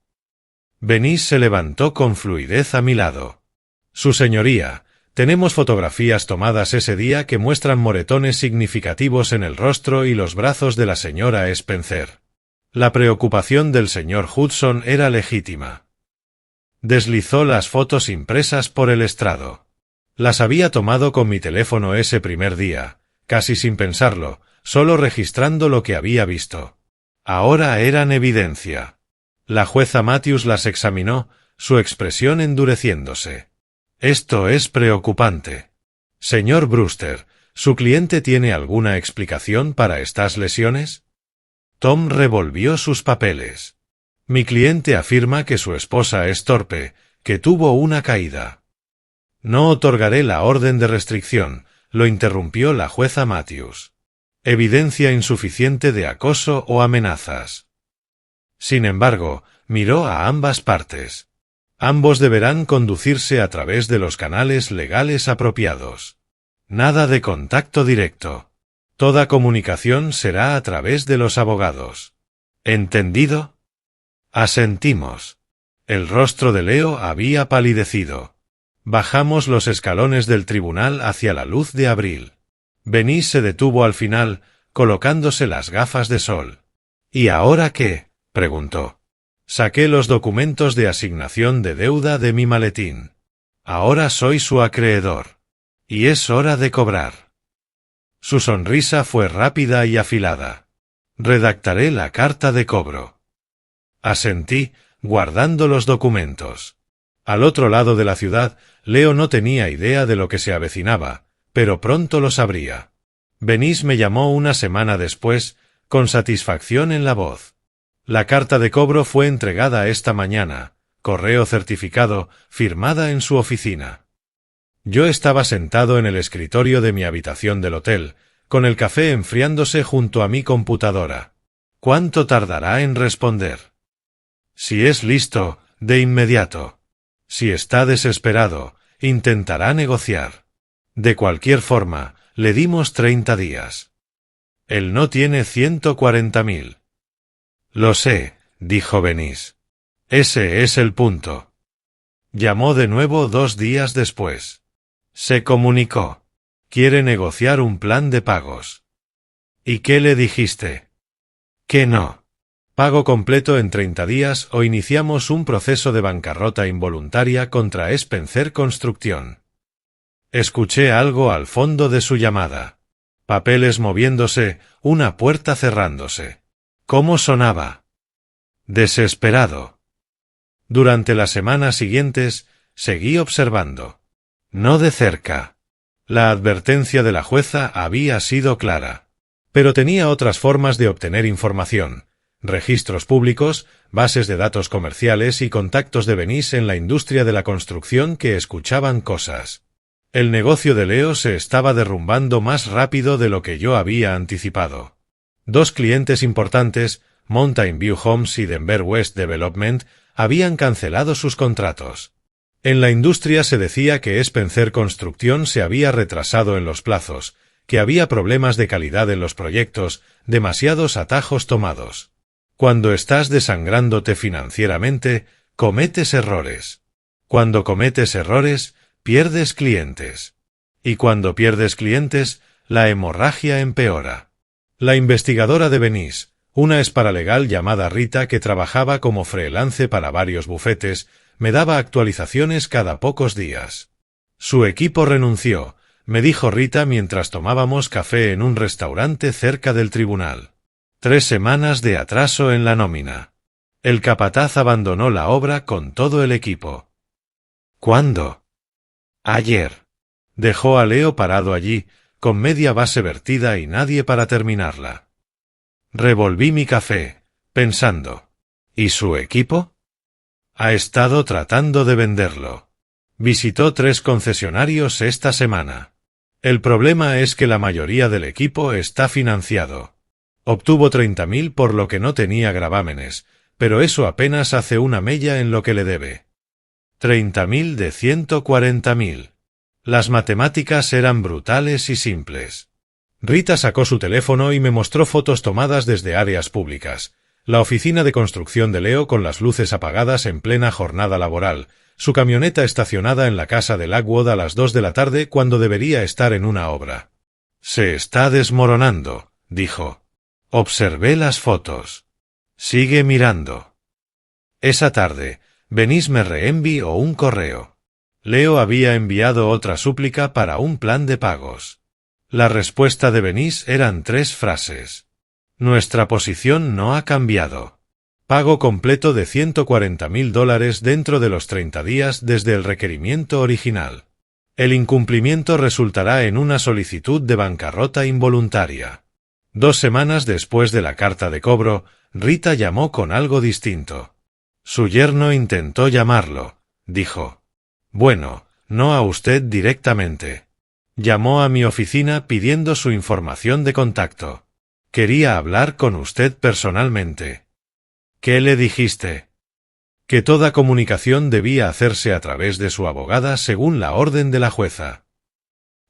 Benís se levantó con fluidez a mi lado. Su señoría, tenemos fotografías tomadas ese día que muestran moretones significativos en el rostro y los brazos de la señora Spencer. La preocupación del señor Hudson era legítima. Deslizó las fotos impresas por el estrado. Las había tomado con mi teléfono ese primer día, casi sin pensarlo, solo registrando lo que había visto. Ahora eran evidencia. La jueza Matthews las examinó, su expresión endureciéndose. Esto es preocupante. Señor Brewster, ¿su cliente tiene alguna explicación para estas lesiones? Tom revolvió sus papeles. Mi cliente afirma que su esposa es torpe, que tuvo una caída. No otorgaré la orden de restricción, lo interrumpió la jueza Matthews. Evidencia insuficiente de acoso o amenazas. Sin embargo, miró a ambas partes. Ambos deberán conducirse a través de los canales legales apropiados. Nada de contacto directo. Toda comunicación será a través de los abogados. ¿Entendido? Asentimos. El rostro de Leo había palidecido. Bajamos los escalones del tribunal hacia la luz de abril. Benny se detuvo al final, colocándose las gafas de sol. ¿Y ahora qué?, preguntó. Saqué los documentos de asignación de deuda de mi maletín. Ahora soy su acreedor. Y es hora de cobrar. Su sonrisa fue rápida y afilada. Redactaré la carta de cobro. Asentí, guardando los documentos. Al otro lado de la ciudad, Leo no tenía idea de lo que se avecinaba, pero pronto lo sabría. Benny me llamó una semana después, con satisfacción en la voz. La carta de cobro fue entregada esta mañana, correo certificado, firmada en su oficina. Yo estaba sentado en el escritorio de mi habitación del hotel, con el café enfriándose junto a mi computadora. ¿Cuánto tardará en responder? Si es listo, de inmediato. Si está desesperado, intentará negociar. De cualquier forma, le dimos 30 días. Él no tiene 140.000. Lo sé, dijo Benny. Ese es el punto. Llamó de nuevo 2 días después. Se comunicó. Quiere negociar un plan de pagos. ¿Y qué le dijiste? Que no. Pago completo en 30 días o iniciamos un proceso de bancarrota involuntaria contra Spencer Construction. Escuché algo al fondo de su llamada. Papeles moviéndose, una puerta cerrándose. ¿Cómo sonaba? Desesperado. Durante las semanas siguientes, seguí observando. No de cerca. La advertencia de la jueza había sido clara. Pero tenía otras formas de obtener información. Registros públicos, bases de datos comerciales y contactos de Benny en la industria de la construcción que escuchaban cosas. El negocio de Leo se estaba derrumbando más rápido de lo que yo había anticipado. 2 clientes importantes, Mountain View Homes y Denver West Development, habían cancelado sus contratos. En la industria se decía que Spencer Construction se había retrasado en los plazos, que había problemas de calidad en los proyectos, demasiados atajos tomados. Cuando estás desangrándote financieramente, cometes errores. Cuando cometes errores, pierdes clientes. Y cuando pierdes clientes, la hemorragia empeora. La investigadora de Benny, una esparalegal llamada Rita que trabajaba como freelance para varios bufetes, me daba actualizaciones cada pocos días. Su equipo renunció, me dijo Rita mientras tomábamos café en un restaurante cerca del tribunal. 3 semanas de atraso en la nómina. El capataz abandonó la obra con todo el equipo. ¿Cuándo? Ayer. Dejó a Leo parado allí, con media base vertida y nadie para terminarla. Revolví mi café, pensando. ¿Y su equipo? Ha estado tratando de venderlo. Visitó 3 concesionarios esta semana. El problema es que la mayoría del equipo está financiado. Obtuvo 30.000 por lo que no tenía gravámenes, pero eso apenas hace una mella en lo que le debe. 30.000 de 140.000. Las matemáticas eran brutales y simples. Rita sacó su teléfono y me mostró fotos tomadas desde áreas públicas. La oficina de construcción de Leo con las luces apagadas en plena jornada laboral, su camioneta estacionada en la casa de Lakewood a las 2 de la tarde cuando debería estar en una obra. Se está desmoronando, dijo. Observé las fotos. Sigue mirando. Esa tarde, Venís me reenvió un correo. Leo había enviado otra súplica para un plan de pagos. La respuesta de Venís eran 3 frases. Nuestra posición no ha cambiado. Pago completo de $140.000 dentro de los 30 días desde el requerimiento original. El incumplimiento resultará en una solicitud de bancarrota involuntaria. 2 semanas después de la carta de cobro, Rita llamó con algo distinto. Su yerno intentó llamarlo, dijo. Bueno, no a usted directamente. Llamó a mi oficina pidiendo su información de contacto. Quería hablar con usted personalmente. ¿Qué le dijiste? Que toda comunicación debía hacerse a través de su abogada según la orden de la jueza.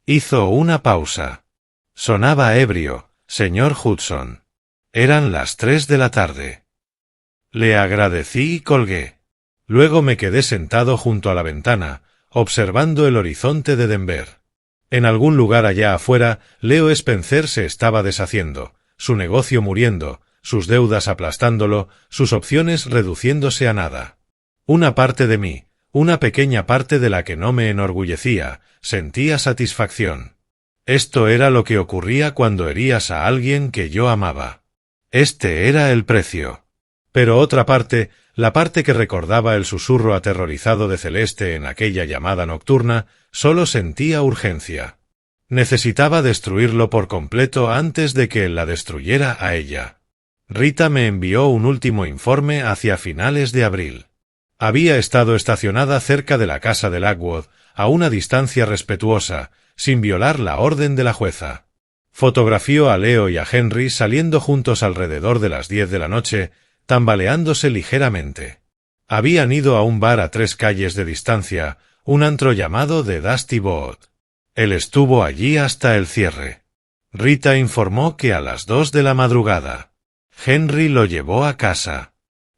Hizo una pausa. Sonaba ebrio, señor Hudson. Eran las 3 de la tarde. Le agradecí y colgué. Luego me quedé sentado junto a la ventana, observando el horizonte de Denver. En algún lugar allá afuera, Leo Spencer se estaba deshaciendo, su negocio muriendo, sus deudas aplastándolo, sus opciones reduciéndose a nada. Una parte de mí, una pequeña parte de la que no me enorgullecía, sentía satisfacción. Esto era lo que ocurría cuando herías a alguien que yo amaba. Este era el precio. Pero otra parte, la parte que recordaba el susurro aterrorizado de Celeste en aquella llamada nocturna, solo sentía urgencia. Necesitaba destruirlo por completo antes de que él la destruyera a ella. Rita me envió un último informe hacia finales de abril. Había estado estacionada cerca de la casa de Lockwood, a una distancia respetuosa, sin violar la orden de la jueza. Fotografió a Leo y a Henry saliendo juntos alrededor de las 10 de la noche, tambaleándose ligeramente. Habían ido a un bar a 3 calles de distancia, un antro llamado The Dusty Boat. Él estuvo allí hasta el cierre. Rita informó que a las 2 de la madrugada. Henry lo llevó a casa.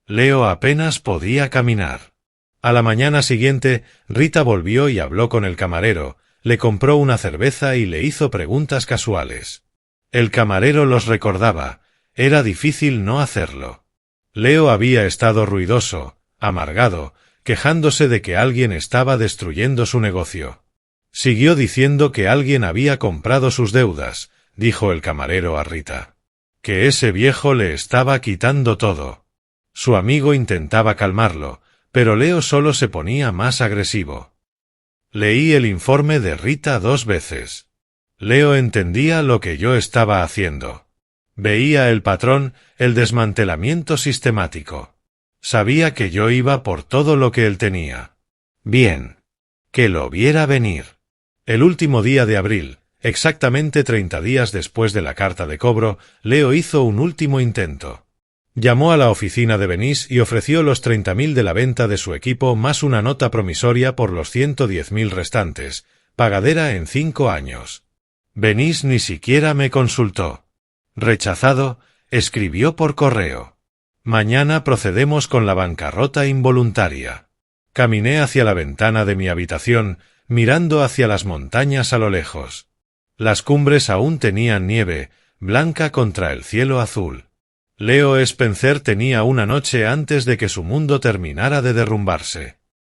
Leo apenas podía caminar. A la mañana siguiente, Rita volvió y habló con el camarero, le compró una cerveza y le hizo preguntas casuales. El camarero los recordaba, era difícil no hacerlo. Leo había estado ruidoso, amargado, quejándose de que alguien estaba destruyendo su negocio. Siguió diciendo que alguien había comprado sus deudas, dijo el camarero a Rita. Que ese viejo le estaba quitando todo. Su amigo intentaba calmarlo, pero Leo solo se ponía más agresivo. Leí el informe de Rita 2 veces. Leo entendía lo que yo estaba haciendo. Veía el patrón, el desmantelamiento sistemático. Sabía que yo iba por todo lo que él tenía. Bien. Que lo viera venir. El último día de abril, exactamente 30 días después de la carta de cobro, Leo hizo un último intento. Llamó a la oficina de Venís y ofreció los 30.000 de la venta de su equipo más una nota promisoria por los 110.000 restantes, pagadera en 5 años. Venís ni siquiera me consultó. Rechazado, escribió por correo. Mañana procedemos con la bancarrota involuntaria. Caminé hacia la ventana de mi habitación, mirando hacia las montañas a lo lejos. Las cumbres aún tenían nieve, blanca contra el cielo azul. Leo Spencer tenía una noche antes de que su mundo terminara de derrumbarse.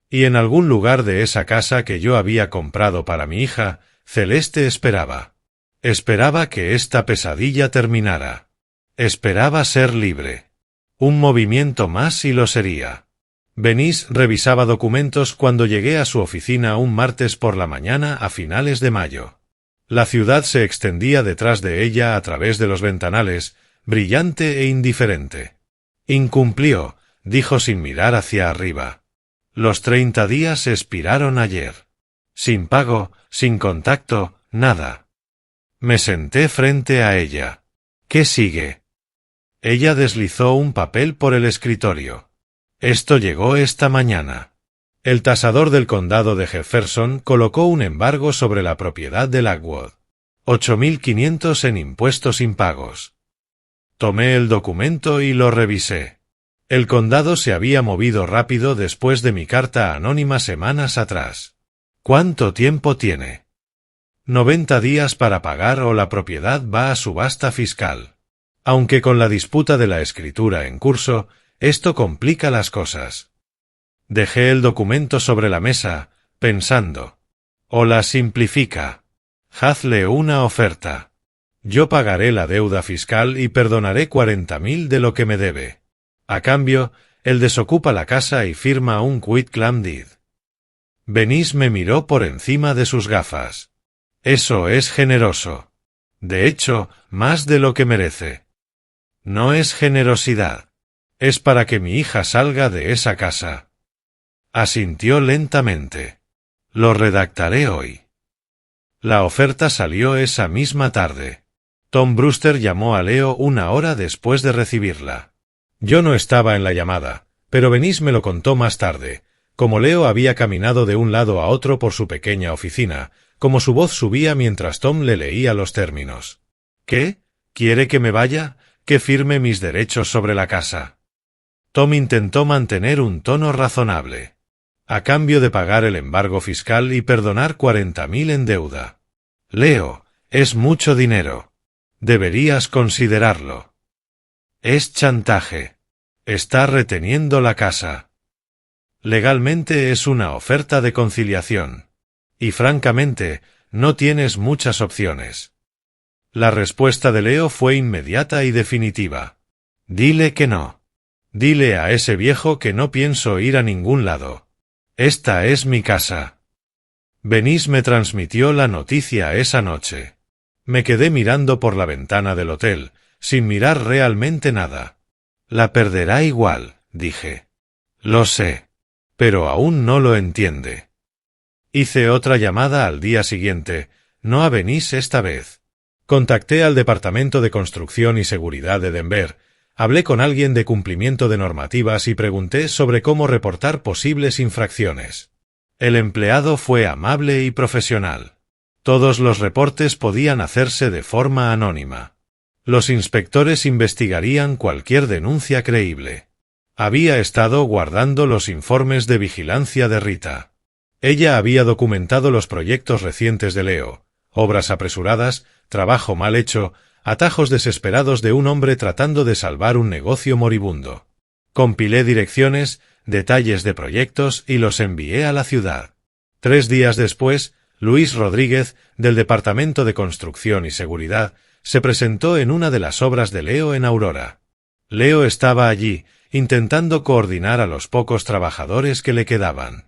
Y en algún lugar de esa casa que yo había comprado para mi hija, Celeste esperaba. Esperaba que esta pesadilla terminara. Esperaba ser libre. Un movimiento más y lo sería. Venís revisaba documentos cuando llegué a su oficina un martes por la mañana a finales de mayo. La ciudad se extendía detrás de ella a través de los ventanales, brillante e indiferente. Incumplió, dijo sin mirar hacia arriba. Los 30 días expiraron ayer. Sin pago, sin contacto, nada. Me senté frente a ella. ¿Qué sigue? Ella deslizó un papel por el escritorio. Esto llegó esta mañana. El tasador del condado de Jefferson colocó un embargo sobre la propiedad de Lockwood. 8.500 en impuestos impagos. Tomé el documento y lo revisé. El condado se había movido rápido después de mi carta anónima semanas atrás. ¿Cuánto tiempo tiene? 90 días para pagar o la propiedad va a subasta fiscal. Aunque con la disputa de la escritura en curso, esto complica las cosas. Dejé el documento sobre la mesa, pensando. O la simplifica. Hazle una oferta. Yo pagaré la deuda fiscal y perdonaré 40.000 de lo que me debe. A cambio, él desocupa la casa y firma un quit-claim deed. Benís me miró por encima de sus gafas. Eso es generoso. De hecho, más de lo que merece. No es generosidad. Es para que mi hija salga de esa casa. Asintió lentamente. Lo redactaré hoy. La oferta salió esa misma tarde. Tom Brewster llamó a Leo 1 hora después de recibirla. Yo no estaba en la llamada, pero Benís me lo contó más tarde, como Leo había caminado de un lado a otro por su pequeña oficina, como su voz subía mientras Tom le leía los términos. ¿Qué? ¿Quiere que me vaya? ¿Que firme mis derechos sobre la casa? Tom intentó mantener un tono razonable. A cambio de pagar el embargo fiscal y perdonar 40.000 en deuda. Leo, es mucho dinero. Deberías considerarlo. Es chantaje. Está reteniendo la casa. Legalmente es una oferta de conciliación. Y francamente, no tienes muchas opciones. La respuesta de Leo fue inmediata y definitiva. Dile que no. Dile a ese viejo que no pienso ir a ningún lado. Esta es mi casa. Benís me transmitió la noticia esa noche. Me quedé mirando por la ventana del hotel, sin mirar realmente nada. La perderá igual, dije. Lo sé. Pero aún no lo entiende. Hice otra llamada al día siguiente, no a Benís esta vez. Contacté al Departamento de Construcción y Seguridad de Denver, hablé con alguien de cumplimiento de normativas y pregunté sobre cómo reportar posibles infracciones. El empleado fue amable y profesional. Todos los reportes podían hacerse de forma anónima. Los inspectores investigarían cualquier denuncia creíble. Había estado guardando los informes de vigilancia de Rita. Ella había documentado los proyectos recientes de Leo, obras apresuradas, trabajo mal hecho, atajos desesperados de un hombre tratando de salvar un negocio moribundo. Compilé direcciones, detalles de proyectos y los envié a la ciudad. 3 días después, Luis Rodríguez, del Departamento de Construcción y Seguridad, se presentó en una de las obras de Leo en Aurora. Leo estaba allí, intentando coordinar a los pocos trabajadores que le quedaban.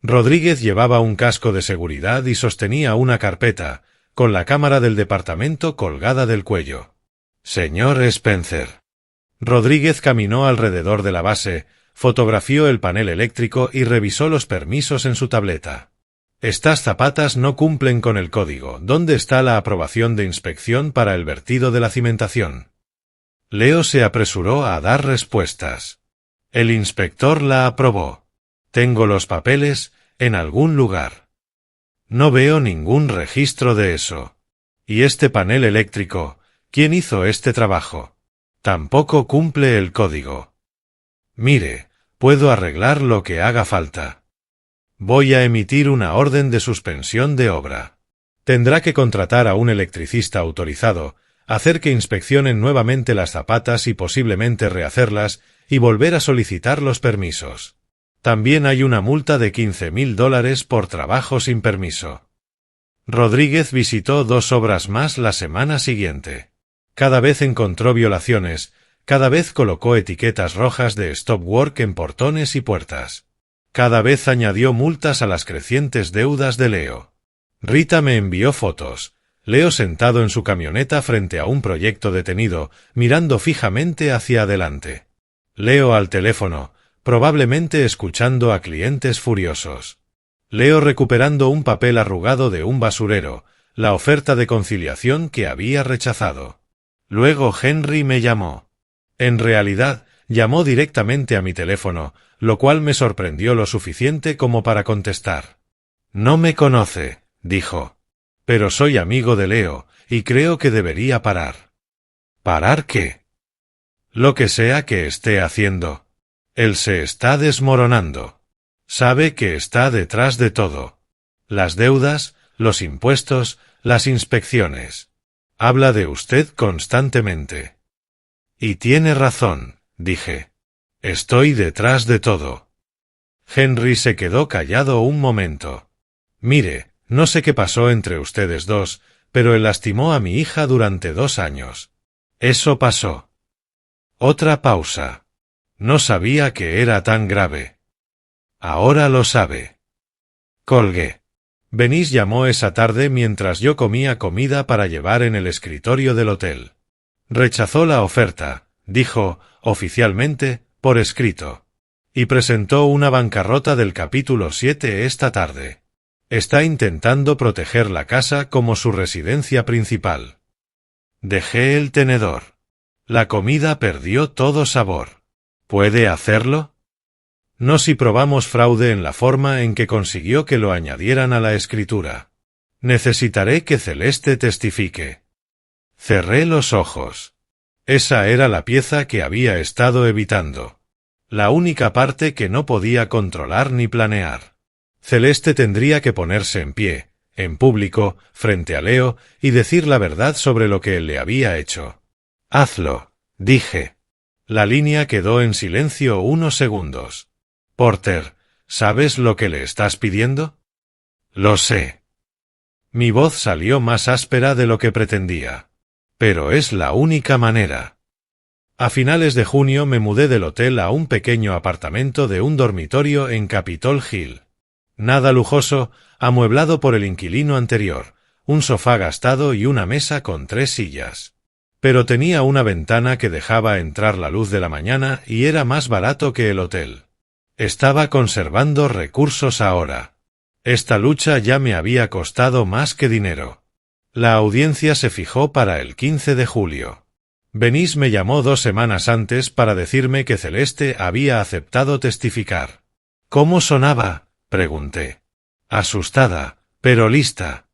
Rodríguez llevaba un casco de seguridad y sostenía una carpeta, con la cámara del departamento colgada del cuello. Señor Spencer. Rodríguez caminó alrededor de la base, fotografió el panel eléctrico y revisó los permisos en su tableta. Estas zapatas no cumplen con el código. ¿Dónde está la aprobación de inspección para el vertido de la cimentación? Leo se apresuró a dar respuestas. El inspector la aprobó. Tengo los papeles en algún lugar. No veo ningún registro de eso. ¿Y este panel eléctrico? ¿Quién hizo este trabajo? Tampoco cumple el código. Mire, puedo arreglar lo que haga falta. Voy a emitir una orden de suspensión de obra. Tendrá que contratar a un electricista autorizado, hacer que inspeccionen nuevamente las zapatas y posiblemente rehacerlas, y volver a solicitar los permisos. También hay una multa de $15.000 por trabajo sin permiso. Rodríguez visitó 2 obras más la semana siguiente. Cada vez encontró violaciones, cada vez colocó etiquetas rojas de Stop Work en portones y puertas. Cada vez añadió multas a las crecientes deudas de Leo. Rita me envió fotos. Leo sentado en su camioneta frente a un proyecto detenido, mirando fijamente hacia adelante. Leo al teléfono, probablemente escuchando a clientes furiosos. Leo recuperando un papel arrugado de un basurero, la oferta de conciliación que había rechazado. Luego Henry me llamó. En realidad, llamó directamente a mi teléfono, lo cual me sorprendió lo suficiente como para contestar. No me conoce, dijo. Pero soy amigo de Leo, y creo que debería parar. ¿Parar qué? Lo que sea que esté haciendo. Él se está desmoronando. Sabe que está detrás de todo. Las deudas, los impuestos, las inspecciones. Habla de usted constantemente. Y tiene razón, dije. Estoy detrás de todo. Henry se quedó callado un momento. Mire, no sé qué pasó entre ustedes dos, pero él lastimó a mi hija durante 2 años. Eso pasó. Otra pausa. No sabía que era tan grave. Ahora lo sabe. Colgué. Benís llamó esa tarde mientras yo comía comida para llevar en el escritorio del hotel. Rechazó la oferta, dijo, oficialmente, por escrito. Y presentó una bancarrota del capítulo 7 esta tarde. Está intentando proteger la casa como su residencia principal. Dejé el tenedor. La comida perdió todo sabor. ¿Puede hacerlo? No si probamos fraude en la forma en que consiguió que lo añadieran a la escritura. Necesitaré que Celeste testifique. Cerré los ojos. Esa era la pieza que había estado evitando. La única parte que no podía controlar ni planear. Celeste tendría que ponerse en pie, en público, frente a Leo, y decir la verdad sobre lo que él le había hecho. Hazlo, dije. La línea quedó en silencio unos segundos. Porter, ¿sabes lo que le estás pidiendo? Lo sé. Mi voz salió más áspera de lo que pretendía. Pero es la única manera. A finales de junio me mudé del hotel a un pequeño apartamento de un dormitorio en Capitol Hill. Nada lujoso, amueblado por el inquilino anterior, un sofá gastado y una mesa con 3 sillas. Pero tenía una ventana que dejaba entrar la luz de la mañana y era más barato que el hotel. Estaba conservando recursos ahora. Esta lucha ya me había costado más que dinero. La audiencia se fijó para el 15 de julio. Benís me llamó 2 semanas antes para decirme que Celeste había aceptado testificar. ¿Cómo sonaba?, pregunté. Asustada, pero lista.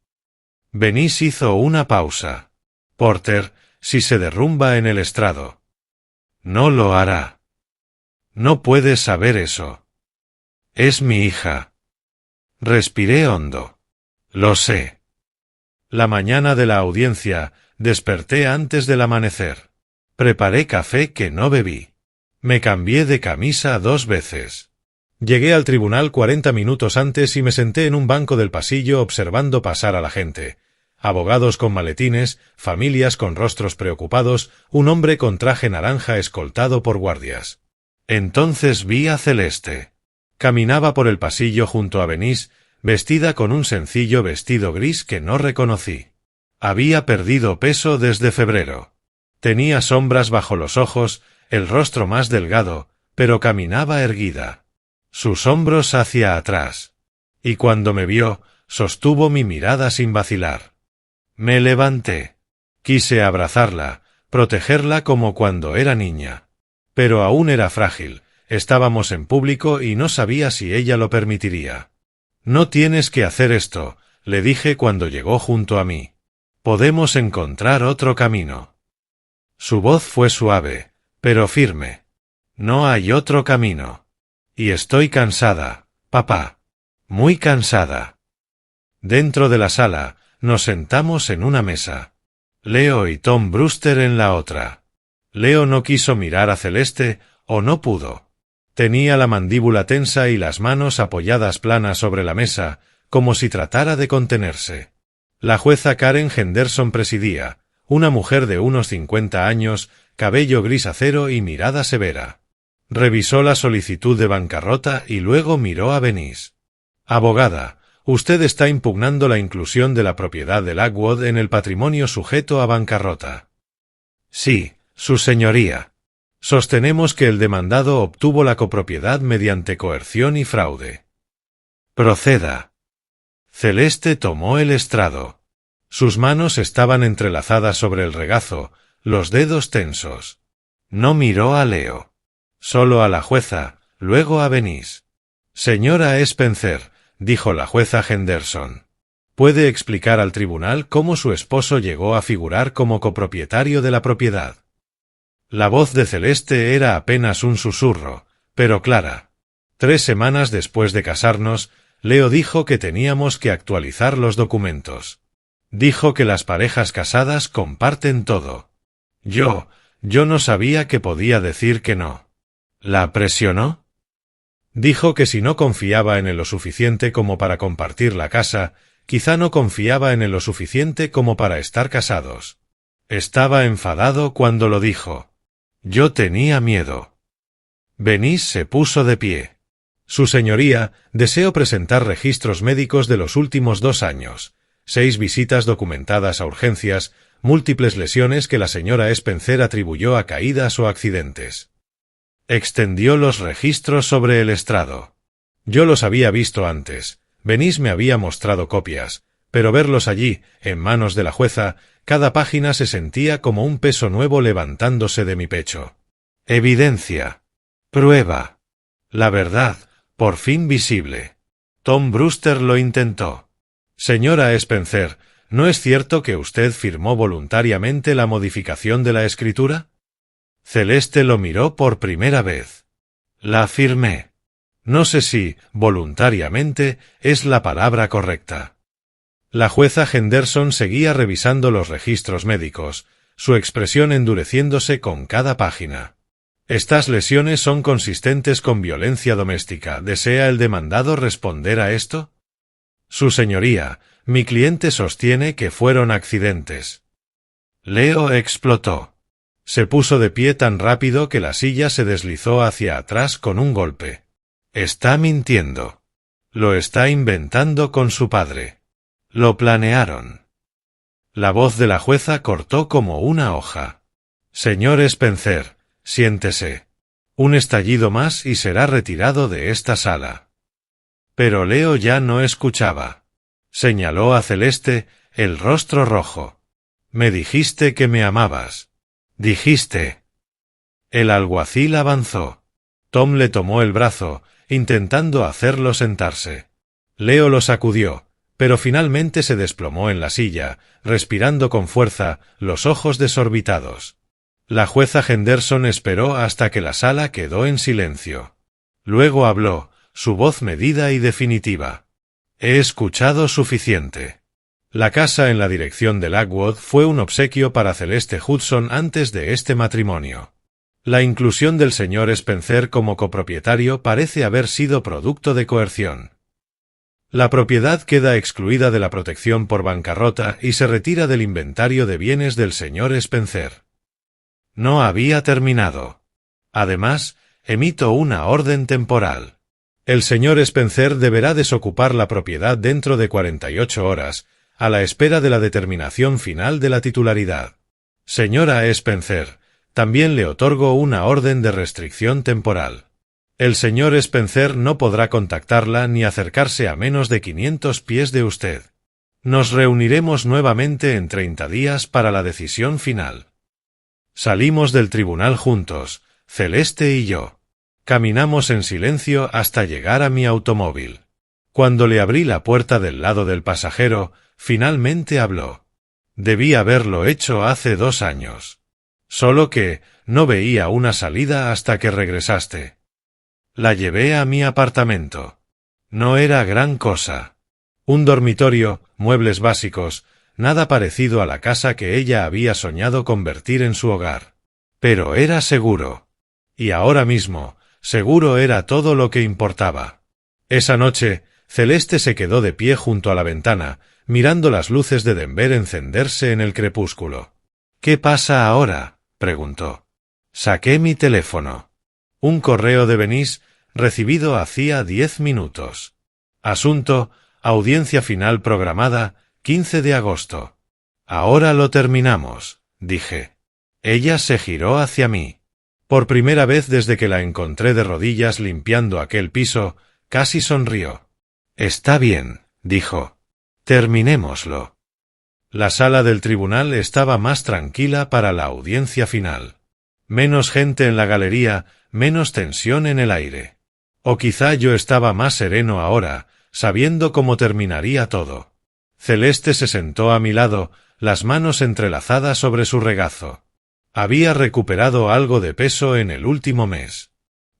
Benís hizo una pausa. Porter, si se derrumba en el estrado. No lo hará. No puedes saber eso. Es mi hija. Respiré hondo. Lo sé. La mañana de la audiencia, desperté antes del amanecer. Preparé café que no bebí. Me cambié de camisa 2 veces. Llegué al tribunal 40 minutos antes y me senté en un banco del pasillo observando pasar a la gente. Abogados con maletines, familias con rostros preocupados, un hombre con traje naranja escoltado por guardias. Entonces vi a Celeste. Caminaba por el pasillo junto a Benís, vestida con un sencillo vestido gris que no reconocí. Había perdido peso desde febrero. Tenía sombras bajo los ojos, el rostro más delgado, pero caminaba erguida. Sus hombros hacia atrás. Y cuando me vio, sostuvo mi mirada sin vacilar. Me levanté. Quise abrazarla, protegerla como cuando era niña. Pero aún era frágil, estábamos en público y no sabía si ella lo permitiría. No tienes que hacer esto, le dije cuando llegó junto a mí. Podemos encontrar otro camino. Su voz fue suave, pero firme. No hay otro camino. Y estoy cansada, papá. Muy cansada. Dentro de la sala, nos sentamos en una mesa. Leo y Tom Brewster en la otra. Leo no quiso mirar a Celeste, o no pudo. Tenía la mandíbula tensa y las manos apoyadas planas sobre la mesa, como si tratara de contenerse. La jueza Karen Henderson presidía, una mujer de unos 50 años, cabello gris acero y mirada severa. Revisó la solicitud de bancarrota y luego miró a Benís. Abogada, usted está impugnando la inclusión de la propiedad de Lockwood en el patrimonio sujeto a bancarrota. Sí, su señoría. Sostenemos que el demandado obtuvo la copropiedad mediante coerción y fraude. Proceda. Celeste tomó el estrado. Sus manos estaban entrelazadas sobre el regazo, los dedos tensos. No miró a Leo. Solo a la jueza, luego a Benís. Señora Spencer, dijo la jueza Henderson. ¿Puede explicar al tribunal cómo su esposo llegó a figurar como copropietario de la propiedad? La voz de Celeste era apenas un susurro, pero clara. 3 semanas después de casarnos, Leo dijo que teníamos que actualizar los documentos. Dijo que las parejas casadas comparten todo. Yo no sabía que podía decir que no. ¿La presionó? Dijo que si no confiaba en él lo suficiente como para compartir la casa, quizá no confiaba en él lo suficiente como para estar casados. Estaba enfadado cuando lo dijo. Yo tenía miedo. Benís se puso de pie. Su señoría, deseo presentar registros médicos de los últimos 2 años, 6 visitas documentadas a urgencias, múltiples lesiones que la señora Spencer atribuyó a caídas o accidentes. Extendió los registros sobre el estrado. Yo los había visto antes. Benís me había mostrado copias, pero verlos allí, en manos de la jueza, cada página se sentía como un peso nuevo levantándose de mi pecho. Evidencia. Prueba. La verdad, por fin visible. Tom Brewster lo intentó. Señora Spencer, ¿no es cierto que usted firmó voluntariamente la modificación de la escritura? Celeste lo miró por primera vez. La firmé. No sé si voluntariamente es la palabra correcta. La jueza Henderson seguía revisando los registros médicos, su expresión endureciéndose con cada página. Estas lesiones son consistentes con violencia doméstica. ¿Desea el demandado responder a esto? Su señoría, mi cliente sostiene que fueron accidentes. Leo explotó. Se puso de pie tan rápido que la silla se deslizó hacia atrás con un golpe. Está mintiendo. Lo está inventando con su padre. Lo planearon. La voz de la jueza cortó como una hoja. Señor Spencer, siéntese. Un estallido más y será retirado de esta sala. Pero Leo ya no escuchaba. Señaló a Celeste, el rostro rojo. Me dijiste que me amabas. Dijiste. El alguacil avanzó. Tom le tomó el brazo, intentando hacerlo sentarse. Leo lo sacudió, pero finalmente se desplomó en la silla, respirando con fuerza, los ojos desorbitados. La jueza Henderson esperó hasta que la sala quedó en silencio. Luego habló, su voz medida y definitiva. He escuchado suficiente. La casa en la dirección de Lockwood fue un obsequio para Celeste Hudson antes de este matrimonio. La inclusión del señor Spencer como copropietario parece haber sido producto de coerción. La propiedad queda excluida de la protección por bancarrota y se retira del inventario de bienes del señor Spencer. No había terminado. Además, emito una orden temporal. El señor Spencer deberá desocupar la propiedad dentro de 48 horas, a la espera de la determinación final de la titularidad. Señora Spencer, también le otorgo una orden de restricción temporal. El señor Spencer no podrá contactarla ni acercarse a menos de 500 pies de usted. Nos reuniremos nuevamente en 30 días para la decisión final. Salimos del tribunal juntos, Celeste y yo. Caminamos en silencio hasta llegar a mi automóvil. Cuando le abrí la puerta del lado del pasajero, finalmente habló. Debí haberlo hecho hace 2 años. Solo que no veía una salida hasta que regresaste. La llevé a mi apartamento. No era gran cosa. Un dormitorio, muebles básicos, nada parecido a la casa que ella había soñado convertir en su hogar. Pero era seguro. Y ahora mismo, seguro era todo lo que importaba. Esa noche, Celeste se quedó de pie junto a la ventana, mirando las luces de Denver encenderse en el crepúsculo. ¿Qué pasa ahora?, preguntó. Saqué mi teléfono. Un correo de Benís, recibido hacía 10 minutos. Asunto, audiencia final programada, 15 de agosto. Ahora lo terminamos, dije. Ella se giró hacia mí. Por primera vez desde que la encontré de rodillas limpiando aquel piso, casi sonrió. Está bien, dijo. Terminémoslo. La sala del tribunal estaba más tranquila para la audiencia final. Menos gente en la galería, menos tensión en el aire. O quizá yo estaba más sereno ahora, sabiendo cómo terminaría todo. Celeste se sentó a mi lado, las manos entrelazadas sobre su regazo. Había recuperado algo de peso en el último mes.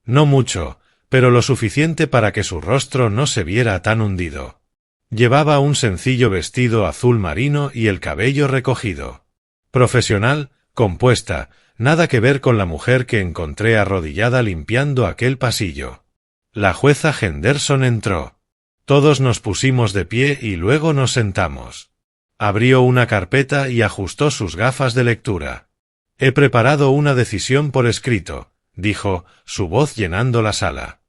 No mucho, pero lo suficiente para que su rostro no se viera tan hundido. Llevaba un sencillo vestido azul marino y el cabello recogido. Profesional, compuesta, nada que ver con la mujer que encontré arrodillada limpiando aquel pasillo. La jueza Henderson entró. Todos nos pusimos de pie y luego nos sentamos. Abrió una carpeta y ajustó sus gafas de lectura. He preparado una decisión por escrito, dijo, su voz llenando la sala.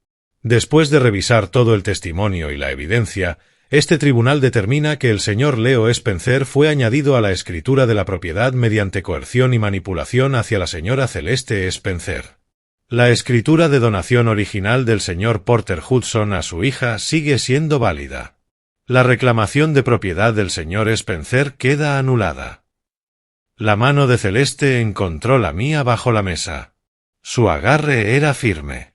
Después de revisar todo el testimonio y la evidencia, este tribunal determina que el señor Leo Spencer fue añadido a la escritura de la propiedad mediante coerción y manipulación hacia la señora Celeste Spencer. La escritura de donación original del señor Porter Hudson a su hija sigue siendo válida. La reclamación de propiedad del señor Spencer queda anulada. La mano de Celeste encontró la mía bajo la mesa. Su agarre era firme.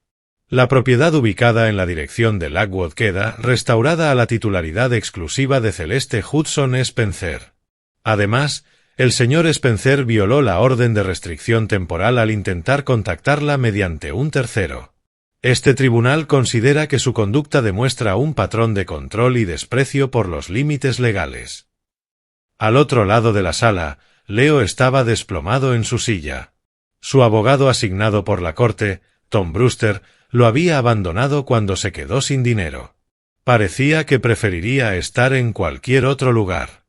La propiedad ubicada en la dirección de Lockwood queda restaurada a la titularidad exclusiva de Celeste Hudson Spencer. Además, el señor Spencer violó la orden de restricción temporal al intentar contactarla mediante un tercero. Este tribunal considera que su conducta demuestra un patrón de control y desprecio por los límites legales. Al otro lado de la sala, Leo estaba desplomado en su silla. Su abogado asignado por la corte, Tom Brewster, lo había abandonado cuando se quedó sin dinero. Parecía que preferiría estar en cualquier otro lugar.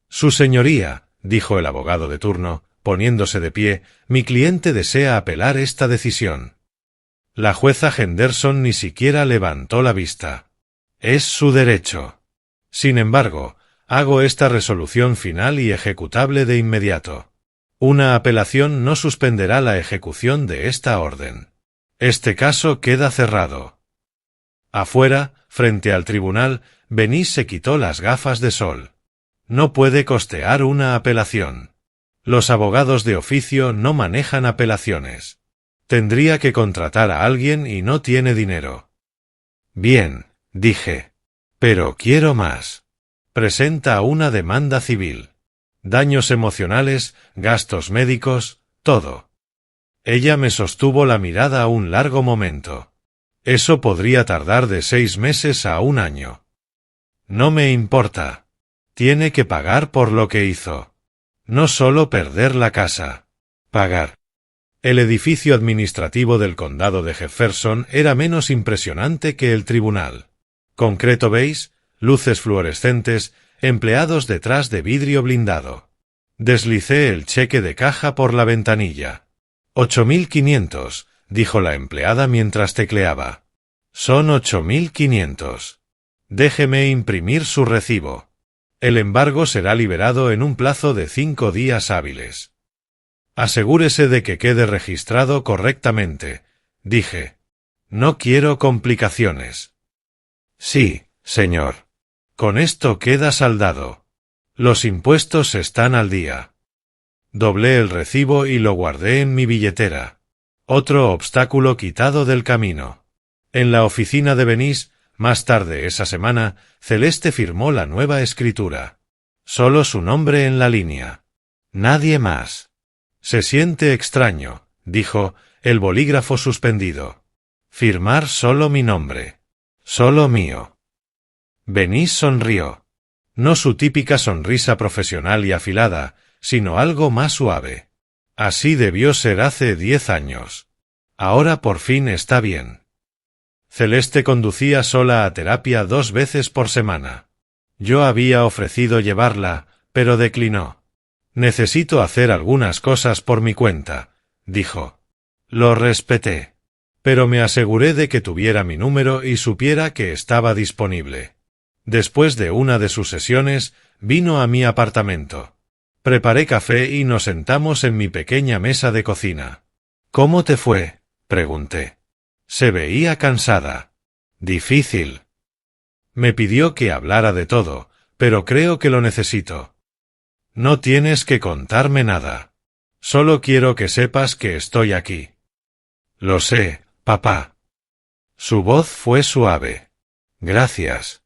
Su señoría, dijo el abogado de turno, poniéndose de pie, mi cliente desea apelar esta decisión. La jueza Henderson ni siquiera levantó la vista. Es su derecho. Sin embargo, hago esta resolución final y ejecutable de inmediato. Una apelación no suspenderá la ejecución de esta orden. Este caso queda cerrado. Afuera, frente al tribunal, Venice se quitó las gafas de sol. No puede costear una apelación. Los abogados de oficio no manejan apelaciones. Tendría que contratar a alguien y no tiene dinero. Bien, dije. Pero quiero más. Presenta una demanda civil. Daños emocionales, gastos médicos, todo. Ella me sostuvo la mirada un largo momento. Eso podría tardar de 6 meses a 1 año. No me importa. Tiene que pagar por lo que hizo. No solo perder la casa. Pagar. El edificio administrativo del condado de Jefferson era menos impresionante que el tribunal. Concreto beige, luces fluorescentes, empleados detrás de vidrio blindado. Deslicé el cheque de caja por la ventanilla. 8.500, dijo la empleada mientras tecleaba. Son 8.500. Déjeme imprimir su recibo. El embargo será liberado en un plazo de 5 días hábiles. Asegúrese de que quede registrado correctamente, dije. No quiero complicaciones. Sí, señor. Con esto queda saldado. Los impuestos están al día. Doblé el recibo y lo guardé en mi billetera. Otro obstáculo quitado del camino. En la oficina de Venice, más tarde esa semana, Celeste firmó la nueva escritura. Solo su nombre en la línea. Nadie más. Se siente extraño, dijo, el bolígrafo suspendido. Firmar solo mi nombre. Solo mío. Venice sonrió. No su típica sonrisa profesional y afilada, sino algo más suave. Así debió ser hace 10 años. Ahora por fin está bien. Celeste conducía sola a terapia 2 veces por semana. Yo había ofrecido llevarla, pero declinó. Necesito hacer algunas cosas por mi cuenta, dijo. Lo respeté. Pero me aseguré de que tuviera mi número y supiera que estaba disponible. Después de una de sus sesiones, vino a mi apartamento. Preparé café y nos sentamos en mi pequeña mesa de cocina. ¿Cómo te fue?, pregunté. Se veía cansada. Difícil. Me pidió que hablara de todo, pero creo que lo necesito. No tienes que contarme nada. Solo quiero que sepas que estoy aquí. Lo sé, papá. Su voz fue suave. Gracias.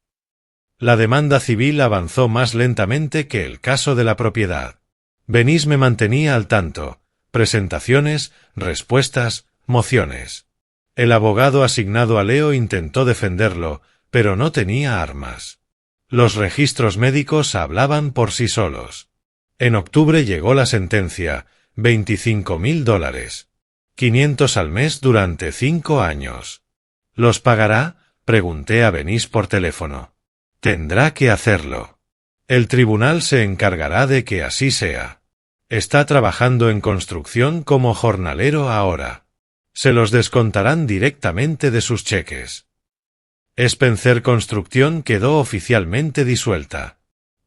La demanda civil avanzó más lentamente que el caso de la propiedad. Venice me mantenía al tanto. Presentaciones, respuestas, mociones. El abogado asignado a Leo intentó defenderlo, pero no tenía armas. Los registros médicos hablaban por sí solos. En octubre llegó la sentencia, $25.000. 500 al mes durante 5 años. ¿Los pagará?, pregunté a Benís por teléfono. Tendrá que hacerlo. El tribunal se encargará de que así sea. Está trabajando en construcción como jornalero ahora. Se los descontarán directamente de sus cheques. Spencer Construcción quedó oficialmente disuelta.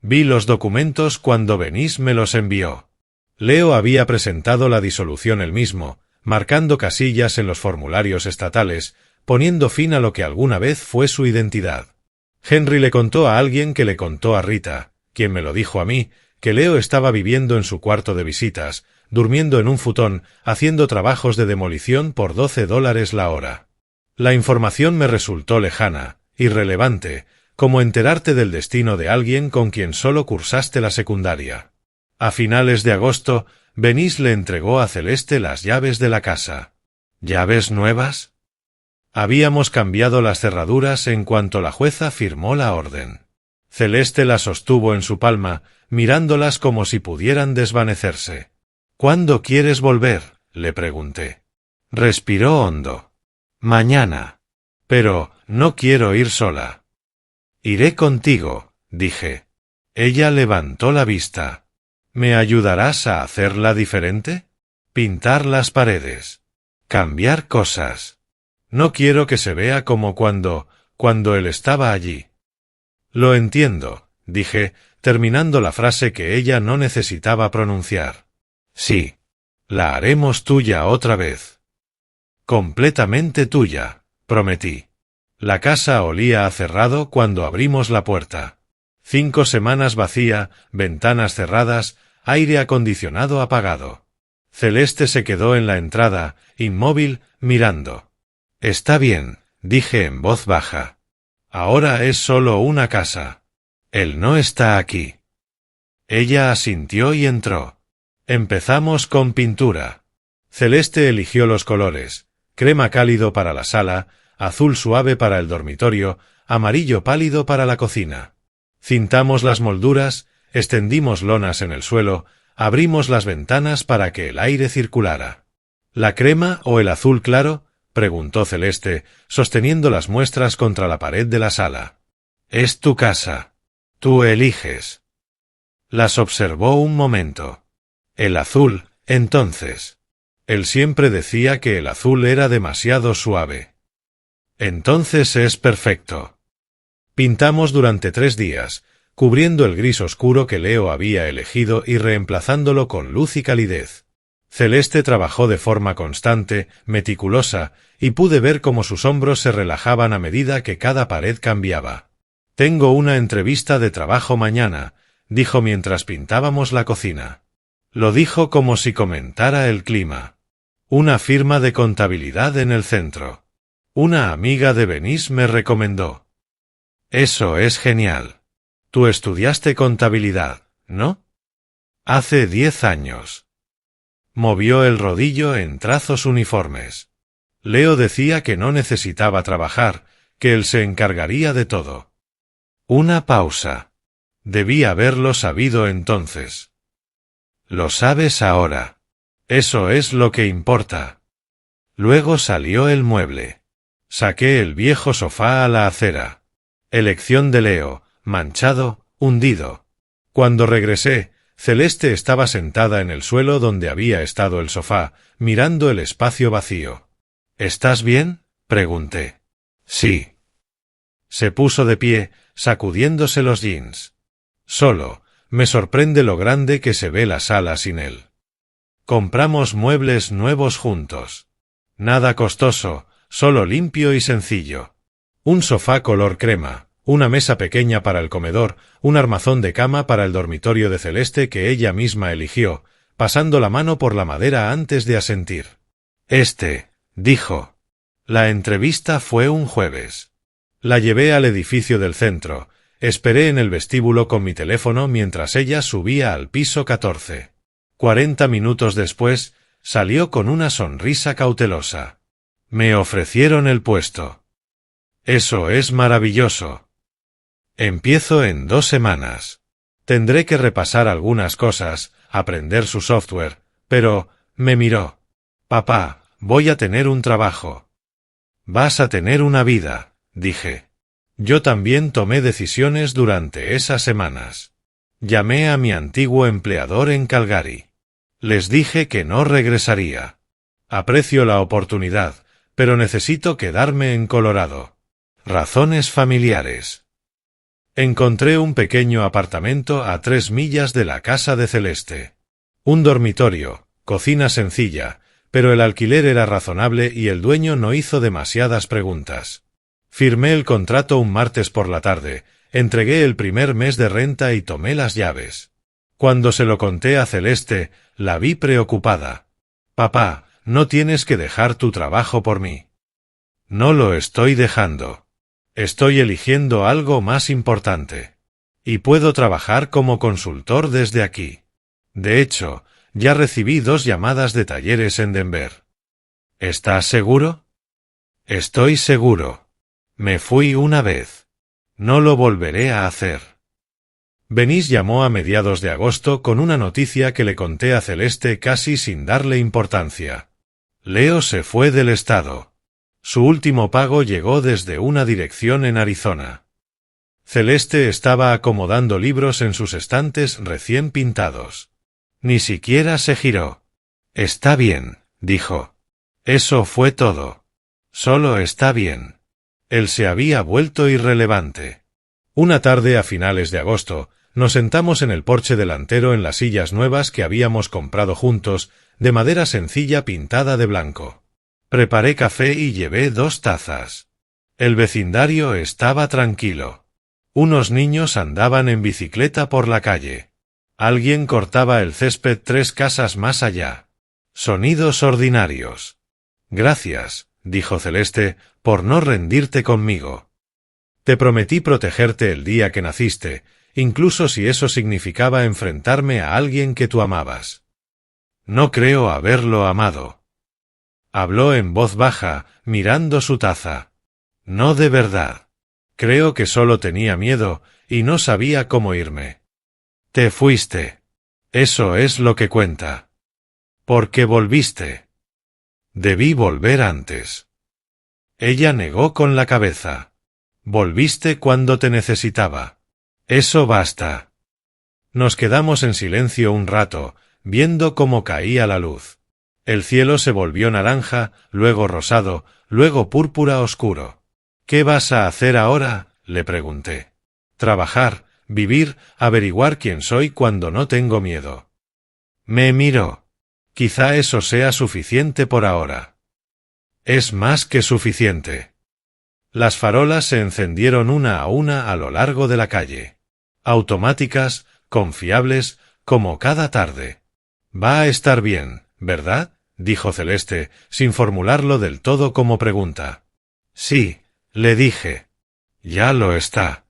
Vi los documentos cuando Benís me los envió. Leo había presentado la disolución él mismo, marcando casillas en los formularios estatales, poniendo fin a lo que alguna vez fue su identidad. Henry le contó a alguien que le contó a Rita, quien me lo dijo a mí, que Leo estaba viviendo en su cuarto de visitas, durmiendo en un futón, haciendo trabajos de demolición por $12 la hora. La información me resultó lejana, irrelevante, como enterarte del destino de alguien con quien solo cursaste la secundaria. A finales de agosto, Benís le entregó a Celeste las llaves de la casa. ¿Llaves nuevas? Habíamos cambiado las cerraduras en cuanto la jueza firmó la orden. Celeste las sostuvo en su palma, mirándolas como si pudieran desvanecerse. ¿Cuándo quieres volver?, le pregunté. Respiró hondo. Mañana. Pero no quiero ir sola. Iré contigo, dije. Ella levantó la vista. ¿Me ayudarás a hacerla diferente? Pintar las paredes. Cambiar cosas. No quiero que se vea como cuando él estaba allí. Lo entiendo, dije, terminando la frase que ella no necesitaba pronunciar. Sí. La haremos tuya otra vez. Completamente tuya, prometí. La casa olía a cerrado cuando abrimos la puerta. 5 semanas vacía, ventanas cerradas, aire acondicionado apagado. Celeste se quedó en la entrada, inmóvil, mirando. Está bien, dije en voz baja. Ahora es solo una casa. Él no está aquí. Ella asintió y entró. Empezamos con pintura. Celeste eligió los colores: crema cálido para la sala, azul suave para el dormitorio, amarillo pálido para la cocina. Cintamos las molduras, extendimos lonas en el suelo, abrimos las ventanas para que el aire circulara. ¿La crema o el azul claro?, preguntó Celeste, sosteniendo las muestras contra la pared de la sala. Es tu casa. Tú eliges. Las observó un momento. El azul, entonces. Él siempre decía que el azul era demasiado suave. Entonces es perfecto. Pintamos durante 3 días, cubriendo el gris oscuro que Leo había elegido y reemplazándolo con luz y calidez. Celeste trabajó de forma constante, meticulosa, y pude ver cómo sus hombros se relajaban a medida que cada pared cambiaba. Tengo una entrevista de trabajo mañana, dijo mientras pintábamos la cocina. Lo dijo como si comentara el clima. Una firma de contabilidad en el centro. Una amiga de Benís me recomendó. Eso es genial. Tú estudiaste contabilidad, ¿no? Hace 10 años. Movió el rodillo en trazos uniformes. Leo decía que no necesitaba trabajar, que él se encargaría de todo. Una pausa. Debí haberlo sabido entonces. Lo sabes ahora. Eso es lo que importa. Luego salió el mueble. Saqué el viejo sofá a la acera. Elección de Leo, manchado, hundido. Cuando regresé, Celeste estaba sentada en el suelo donde había estado el sofá, mirando el espacio vacío. ¿Estás bien?, pregunté. Sí. Se puso de pie, sacudiéndose los jeans. Solo, me sorprende lo grande que se ve la sala sin él. Compramos muebles nuevos juntos. Nada costoso, solo limpio y sencillo. Un sofá color crema, una mesa pequeña para el comedor, un armazón de cama para el dormitorio de Celeste que ella misma eligió, pasando la mano por la madera antes de asentir. Dijo. La entrevista fue un jueves. La llevé al edificio del centro, esperé en el vestíbulo con mi teléfono mientras ella subía al piso 14. 40 minutos después, salió con una sonrisa cautelosa. Me ofrecieron el puesto. Eso es maravilloso. Empiezo en 2 semanas. Tendré que repasar algunas cosas, aprender su software, pero, me miró. Papá, voy a tener un trabajo. Vas a tener una vida, dije. Yo también tomé decisiones durante esas semanas. Llamé a mi antiguo empleador en Calgary. Les dije que no regresaría. Aprecio la oportunidad, pero necesito quedarme en Colorado. Razones familiares. Encontré un pequeño apartamento a 3 millas de la casa de Celeste. Un dormitorio, cocina sencilla, pero el alquiler era razonable y el dueño no hizo demasiadas preguntas. Firmé el contrato un martes por la tarde, entregué el primer mes de renta y tomé las llaves. Cuando se lo conté a Celeste, la vi preocupada. Papá, no tienes que dejar tu trabajo por mí. No lo estoy dejando. Estoy eligiendo algo más importante. Y puedo trabajar como consultor desde aquí. De hecho, ya recibí 2 llamadas de talleres en Denver. ¿Estás seguro? Estoy seguro. Me fui una vez. No lo volveré a hacer. Venice llamó a mediados de agosto con una noticia que le conté a Celeste casi sin darle importancia. Leo se fue del estado. Su último pago llegó desde una dirección en Arizona. Celeste estaba acomodando libros en sus estantes recién pintados. Ni siquiera se giró. Está bien, dijo. Eso fue todo. Solo está bien. Él se había vuelto irrelevante. Una tarde a finales de agosto, nos sentamos en el porche delantero en las sillas nuevas que habíamos comprado juntos, de madera sencilla pintada de blanco. Preparé café y llevé 2 tazas. El vecindario estaba tranquilo. Unos niños andaban en bicicleta por la calle. Alguien cortaba el césped 3 casas más allá. Sonidos ordinarios. Gracias, dijo Celeste, por no rendirte conmigo. Te prometí protegerte el día que naciste, incluso si eso significaba enfrentarme a alguien que tú amabas. No creo haberlo amado. Habló en voz baja, mirando su taza. No de verdad. Creo que solo tenía miedo, y no sabía cómo irme. Te fuiste. Eso es lo que cuenta. ¿Por qué volviste? Debí volver antes. Ella negó con la cabeza. Volviste cuando te necesitaba. Eso basta. Nos quedamos en silencio un rato, viendo cómo caía la luz. El cielo se volvió naranja, luego rosado, luego púrpura oscuro. ¿Qué vas a hacer ahora?, le pregunté. Trabajar, vivir, averiguar quién soy cuando no tengo miedo. Me miró. Quizá eso sea suficiente por ahora. Es más que suficiente. Las farolas se encendieron una a lo largo de la calle. Automáticas, confiables, como cada tarde. Va a estar bien, ¿verdad?, dijo Celeste, sin formularlo del todo como pregunta. Sí, le dije. Ya lo está.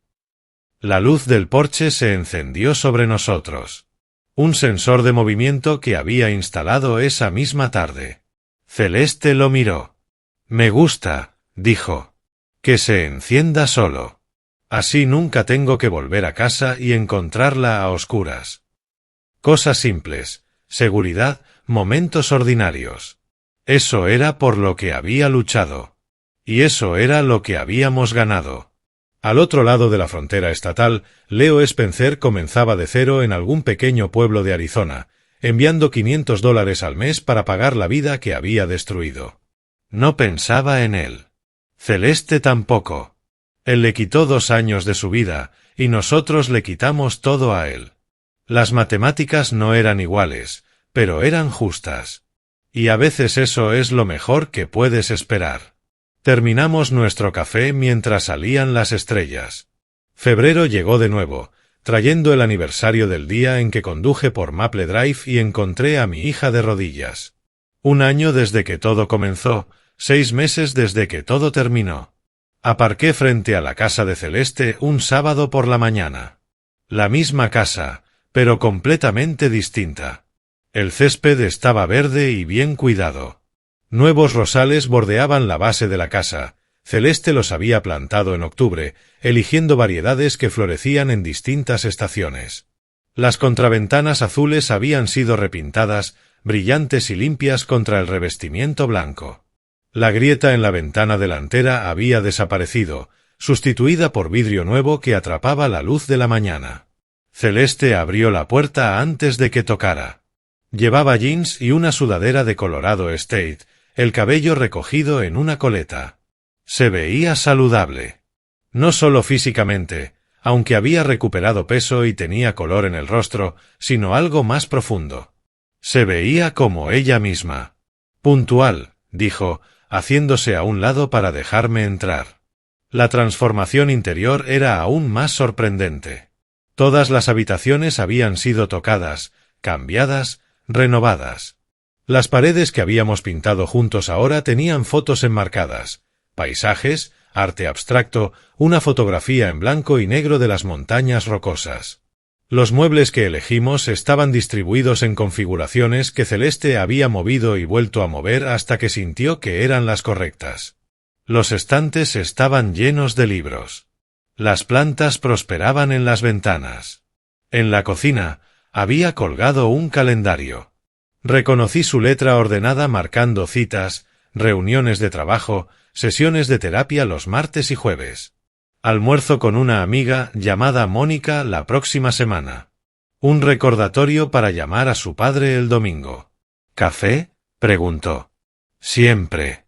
La luz del porche se encendió sobre nosotros. Un sensor de movimiento que había instalado esa misma tarde. Celeste lo miró. Me gusta, dijo. Que se encienda solo. Así nunca tengo que volver a casa y encontrarla a oscuras. Cosas simples, seguridad, momentos ordinarios. Eso era por lo que había luchado. Y eso era lo que habíamos ganado. Al otro lado de la frontera estatal, Leo Spencer comenzaba de cero en algún pequeño pueblo de Arizona, enviando $500 al mes para pagar la vida que había destruido. No pensaba en él. Celeste tampoco. Él le quitó 2 años de su vida, y nosotros le quitamos todo a él. Las matemáticas no eran iguales, pero eran justas. Y a veces eso es lo mejor que puedes esperar. Terminamos nuestro café mientras salían las estrellas. Febrero llegó de nuevo, trayendo el aniversario del día en que conduje por Maple Drive y encontré a mi hija de rodillas. 1 año desde que todo comenzó, 6 meses desde que todo terminó. Aparqué frente a la casa de Celeste un sábado por la mañana. La misma casa, pero completamente distinta. El césped estaba verde y bien cuidado. Nuevos rosales bordeaban la base de la casa. Celeste los había plantado en octubre, eligiendo variedades que florecían en distintas estaciones. Las contraventanas azules habían sido repintadas, brillantes y limpias contra el revestimiento blanco. La grieta en la ventana delantera había desaparecido, sustituida por vidrio nuevo que atrapaba la luz de la mañana. Celeste abrió la puerta antes de que tocara. Llevaba jeans y una sudadera de Colorado State, el cabello recogido en una coleta. Se veía saludable. No solo físicamente, aunque había recuperado peso y tenía color en el rostro, sino algo más profundo. Se veía como ella misma. Puntual, dijo, haciéndose a un lado para dejarme entrar. La transformación interior era aún más sorprendente. Todas las habitaciones habían sido tocadas, cambiadas, renovadas. Las paredes que habíamos pintado juntos ahora tenían fotos enmarcadas, paisajes, arte abstracto, una fotografía en blanco y negro de las montañas rocosas. Los muebles que elegimos estaban distribuidos en configuraciones que Celeste había movido y vuelto a mover hasta que sintió que eran las correctas. Los estantes estaban llenos de libros. Las plantas prosperaban en las ventanas. En la cocina había colgado un calendario. Reconocí su letra ordenada marcando citas, reuniones de trabajo, sesiones de terapia los martes y jueves. Almuerzo con una amiga llamada Mónica la próxima semana. Un recordatorio para llamar a su padre el domingo. ¿Café?, preguntó. Siempre.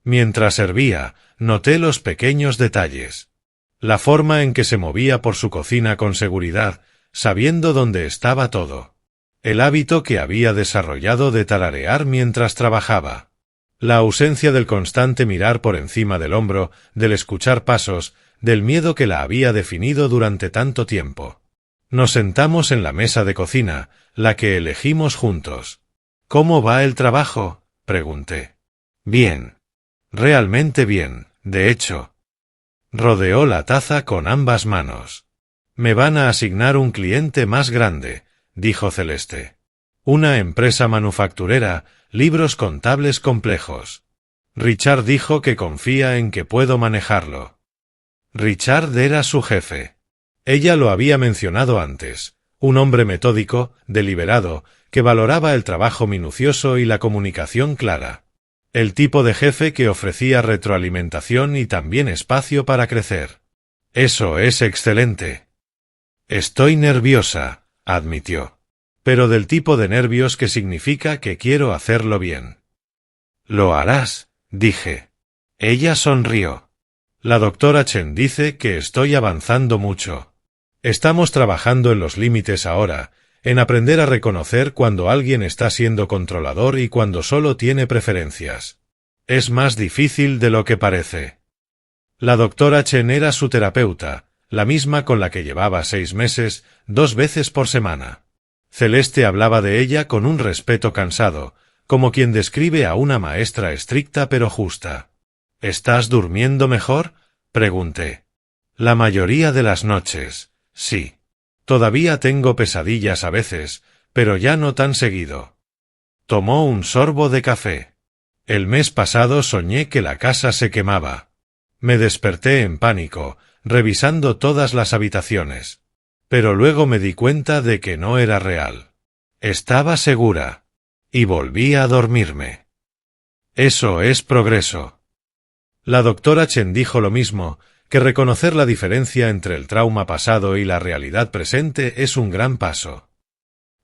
Mientras servía, noté los pequeños detalles. La forma en que se movía por su cocina con seguridad, sabiendo dónde estaba todo. El hábito que había desarrollado de tararear mientras trabajaba. La ausencia del constante mirar por encima del hombro, del escuchar pasos, del miedo que la había definido durante tanto tiempo. Nos sentamos en la mesa de cocina, la que elegimos juntos. ¿Cómo va el trabajo?, pregunté. Bien. Realmente bien, de hecho. Rodeó la taza con ambas manos. Me van a asignar un cliente más grande, dijo Celeste. Una empresa manufacturera, libros contables complejos. Richard dijo que confía en que puedo manejarlo. Richard era su jefe. Ella lo había mencionado antes, un hombre metódico, deliberado, que valoraba el trabajo minucioso y la comunicación clara. El tipo de jefe que ofrecía retroalimentación y también espacio para crecer. Eso es excelente. Estoy nerviosa, admitió. Pero del tipo de nervios que significa que quiero hacerlo bien. Lo harás, dije. Ella sonrió. La doctora Chen dice que estoy avanzando mucho. Estamos trabajando en los límites ahora, en aprender a reconocer cuando alguien está siendo controlador y cuando solo tiene preferencias. Es más difícil de lo que parece. La doctora Chen era su terapeuta, la misma con la que llevaba 6 meses, 2 veces por semana. Celeste hablaba de ella con un respeto cansado, como quien describe a una maestra estricta pero justa. ¿Estás durmiendo mejor?, pregunté. La mayoría de las noches, sí. Todavía tengo pesadillas a veces, pero ya no tan seguido. Tomó un sorbo de café. El mes pasado soñé que la casa se quemaba. Me desperté en pánico, revisando todas las habitaciones. Pero luego me di cuenta de que no era real. Estaba segura. Y volví a dormirme. Eso es progreso. La doctora Chen dijo lo mismo, que reconocer la diferencia entre el trauma pasado y la realidad presente es un gran paso.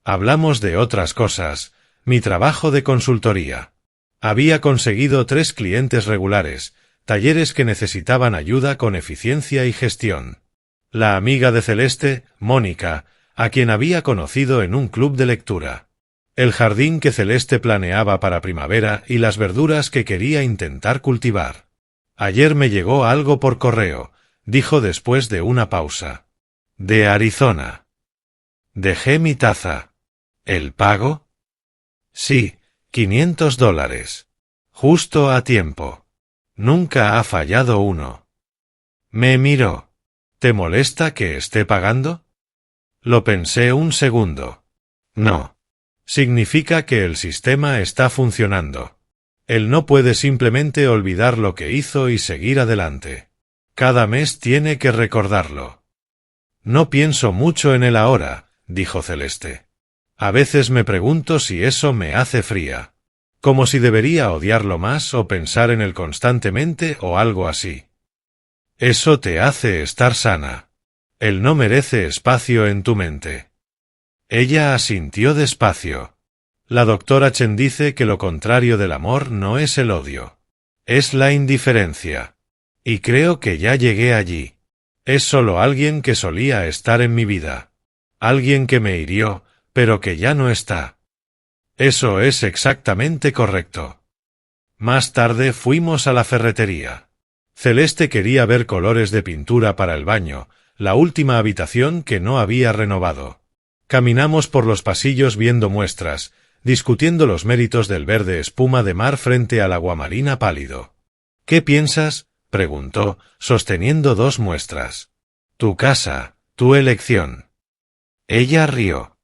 Hablamos de otras cosas, mi trabajo de consultoría. Había conseguido 3 clientes regulares, talleres que necesitaban ayuda con eficiencia y gestión. La amiga de Celeste, Mónica, a quien había conocido en un club de lectura. El jardín que Celeste planeaba para primavera y las verduras que quería intentar cultivar. Ayer me llegó algo por correo, dijo después de una pausa. De Arizona. Dejé mi taza. ¿El pago? Sí, $500. Justo a tiempo. Nunca ha fallado uno. Me miró. ¿Te molesta que esté pagando? Lo pensé un segundo. No. Significa que el sistema está funcionando. Él no puede simplemente olvidar lo que hizo y seguir adelante. Cada mes tiene que recordarlo. No pienso mucho en él ahora, dijo Celeste. A veces me pregunto si eso me hace fría. como si debería odiarlo más o pensar en él constantemente o algo así. Eso te hace estar sana. Él no merece espacio en tu mente. Ella asintió despacio. La doctora Chen dice que lo contrario del amor no es el odio. Es la indiferencia. Y creo que ya llegué allí. Es solo alguien que solía estar en mi vida. Alguien que me hirió, pero que ya no está. Eso es exactamente correcto. Más tarde fuimos a la ferretería. Celeste quería ver colores de pintura para el baño, la última habitación que no había renovado. Caminamos por los pasillos viendo muestras, discutiendo los méritos del verde espuma de mar frente al aguamarina pálido. ¿Qué piensas?, preguntó, sosteniendo 2 muestras. Tu casa, tu elección. Ella rió.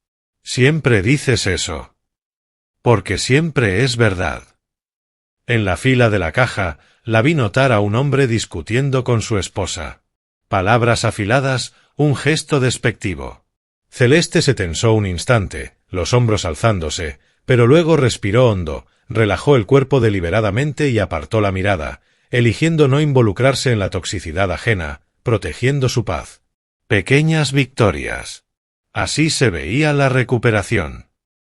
Siempre dices eso. Porque siempre es verdad. En la fila de la caja, la vi notar a un hombre discutiendo con su esposa. Palabras afiladas, un gesto despectivo. Celeste se tensó un instante, los hombros alzándose, pero luego respiró hondo, relajó el cuerpo deliberadamente y apartó la mirada, eligiendo no involucrarse en la toxicidad ajena, protegiendo su paz. Pequeñas victorias. Así se veía la recuperación.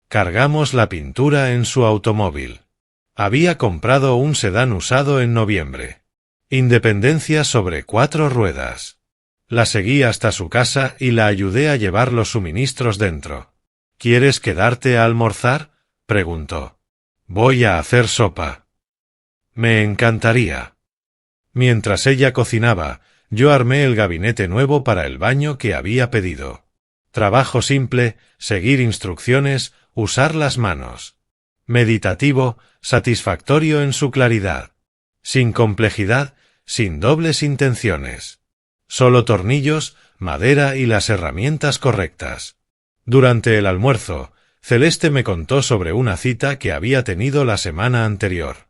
Cargamos la pintura en su automóvil. Había comprado un sedán usado en noviembre. Independencia sobre 4 ruedas. La seguí hasta su casa y la ayudé a llevar los suministros dentro. ¿Quieres quedarte a almorzar?, preguntó. Voy a hacer sopa. Me encantaría. Mientras ella cocinaba, yo armé el gabinete nuevo para el baño que había pedido. Trabajo simple, seguir instrucciones, usar las manos. Meditativo, satisfactorio en su claridad. Sin complejidad, sin dobles intenciones. Solo tornillos, madera y las herramientas correctas. Durante el almuerzo, Celeste me contó sobre una cita que había tenido la semana anterior.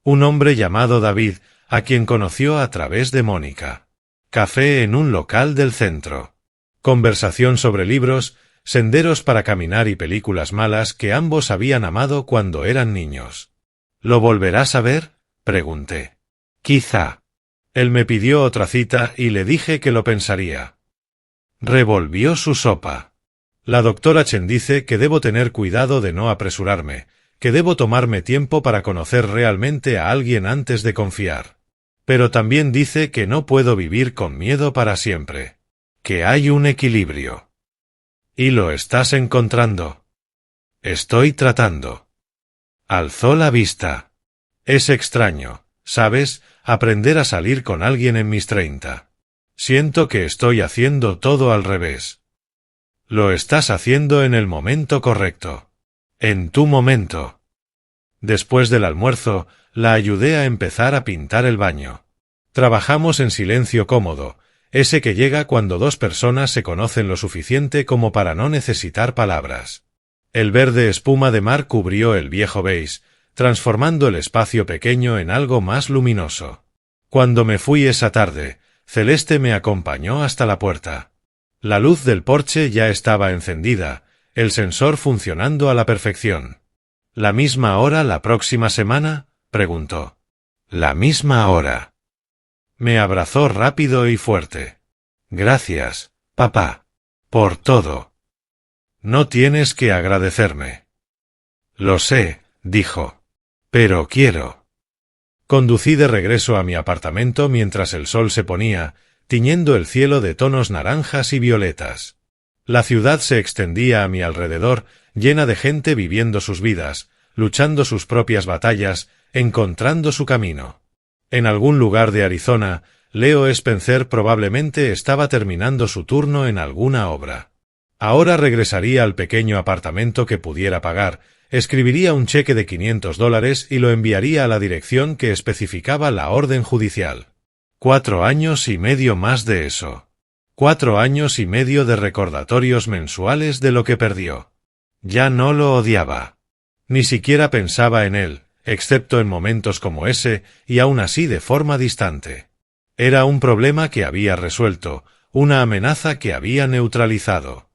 Un hombre llamado David, a quien conoció a través de Mónica. Café en un local del centro. Conversación sobre libros, senderos para caminar y películas malas que ambos habían amado cuando eran niños. ¿Lo volverás a ver?, pregunté. Quizá. Él me pidió otra cita y le dije que lo pensaría. Revolvió su sopa. La doctora Chen dice que debo tener cuidado de no apresurarme, que debo tomarme tiempo para conocer realmente a alguien antes de confiar. Pero también dice que no puedo vivir con miedo para siempre. Que hay un equilibrio. ¿Y lo estás encontrando? Estoy tratando. Alzó la vista. Es extraño, ¿sabes?, aprender a salir con alguien en mis 30. Siento que estoy haciendo todo al revés. Lo estás haciendo en el momento correcto. En tu momento. Después del almuerzo, la ayudé a empezar a pintar el baño. Trabajamos en silencio cómodo, ese que llega cuando 2 personas se conocen lo suficiente como para no necesitar palabras. El verde espuma de mar cubrió el viejo beige, transformando el espacio pequeño en algo más luminoso. Cuando me fui esa tarde, Celeste me acompañó hasta la puerta. La luz del porche ya estaba encendida, el sensor funcionando a la perfección. ¿La misma hora la próxima semana?, preguntó. La misma hora. Me abrazó rápido y fuerte. Gracias, papá. Por todo. No tienes que agradecerme. Lo sé, dijo. Pero quiero. Conducí de regreso a mi apartamento mientras el sol se ponía, tiñendo el cielo de tonos naranjas y violetas. La ciudad se extendía a mi alrededor, llena de gente viviendo sus vidas, luchando sus propias batallas, encontrando su camino. En algún lugar de Arizona, Leo Spencer probablemente estaba terminando su turno en alguna obra. Ahora regresaría al pequeño apartamento que pudiera pagar, escribiría un cheque de $500 y lo enviaría a la dirección que especificaba la orden judicial. 4 años y medio más de eso. 4 años y medio de recordatorios mensuales de lo que perdió. Ya no lo odiaba. Ni siquiera pensaba en él, excepto en momentos como ese, y aún así de forma distante. Era un problema que había resuelto, una amenaza que había neutralizado.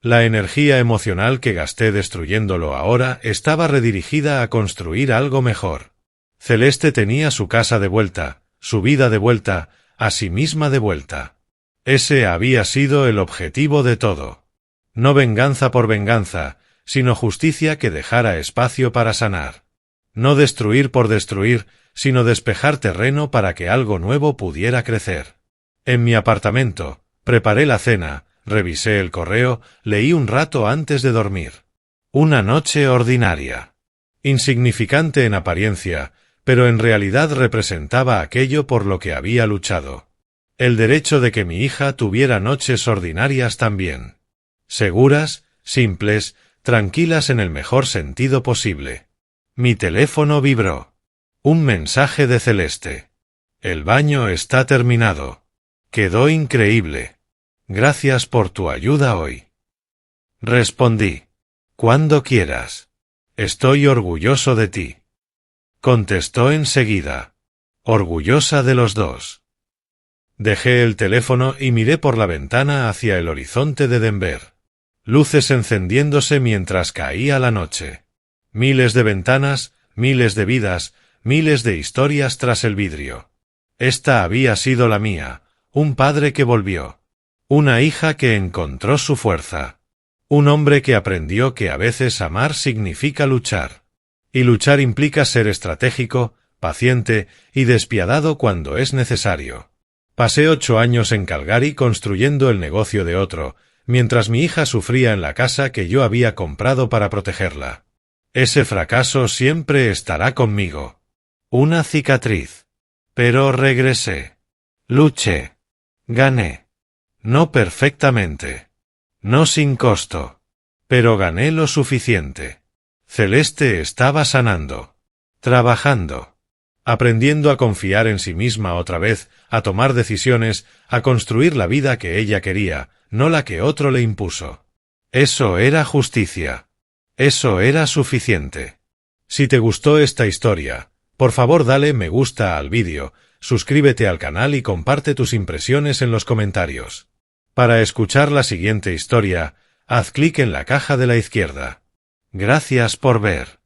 La energía emocional que gasté destruyéndolo ahora estaba redirigida a construir algo mejor. Celeste tenía su casa de vuelta, su vida de vuelta, a sí misma de vuelta. Ese había sido el objetivo de todo. No venganza por venganza, sino justicia que dejara espacio para sanar. No destruir por destruir, sino despejar terreno para que algo nuevo pudiera crecer. En mi apartamento, preparé la cena, revisé el correo, leí un rato antes de dormir. Una noche ordinaria. Insignificante en apariencia, pero en realidad representaba aquello por lo que había luchado. El derecho de que mi hija tuviera noches ordinarias también. Seguras, simples, tranquilas en el mejor sentido posible. Mi teléfono vibró. Un mensaje de Celeste. El baño está terminado. Quedó increíble. Gracias por tu ayuda hoy. Respondí. Cuando quieras. Estoy orgulloso de ti. Contestó enseguida. Orgullosa de los dos. Dejé el teléfono y miré por la ventana hacia el horizonte de Denver. Luces encendiéndose mientras caía la noche. Miles de ventanas, miles de vidas, miles de historias tras el vidrio. Esta había sido la mía, un padre que volvió. Una hija que encontró su fuerza. Un hombre que aprendió que a veces amar significa luchar. Y luchar implica ser estratégico, paciente y despiadado cuando es necesario. Pasé 8 años en Calgary construyendo el negocio de otro, mientras mi hija sufría en la casa que yo había comprado para protegerla. Ese fracaso siempre estará conmigo. Una cicatriz. Pero regresé. Luché. Gané. No perfectamente. No sin costo. Pero gané lo suficiente. Celeste estaba sanando. Trabajando. Aprendiendo a confiar en sí misma otra vez, a tomar decisiones, a construir la vida que ella quería, no la que otro le impuso. Eso era justicia. Eso era suficiente. Si te gustó esta historia, por favor dale me gusta al vídeo, suscríbete al canal y comparte tus impresiones en los comentarios. Para escuchar la siguiente historia, haz clic en la caja de la izquierda. Gracias por ver.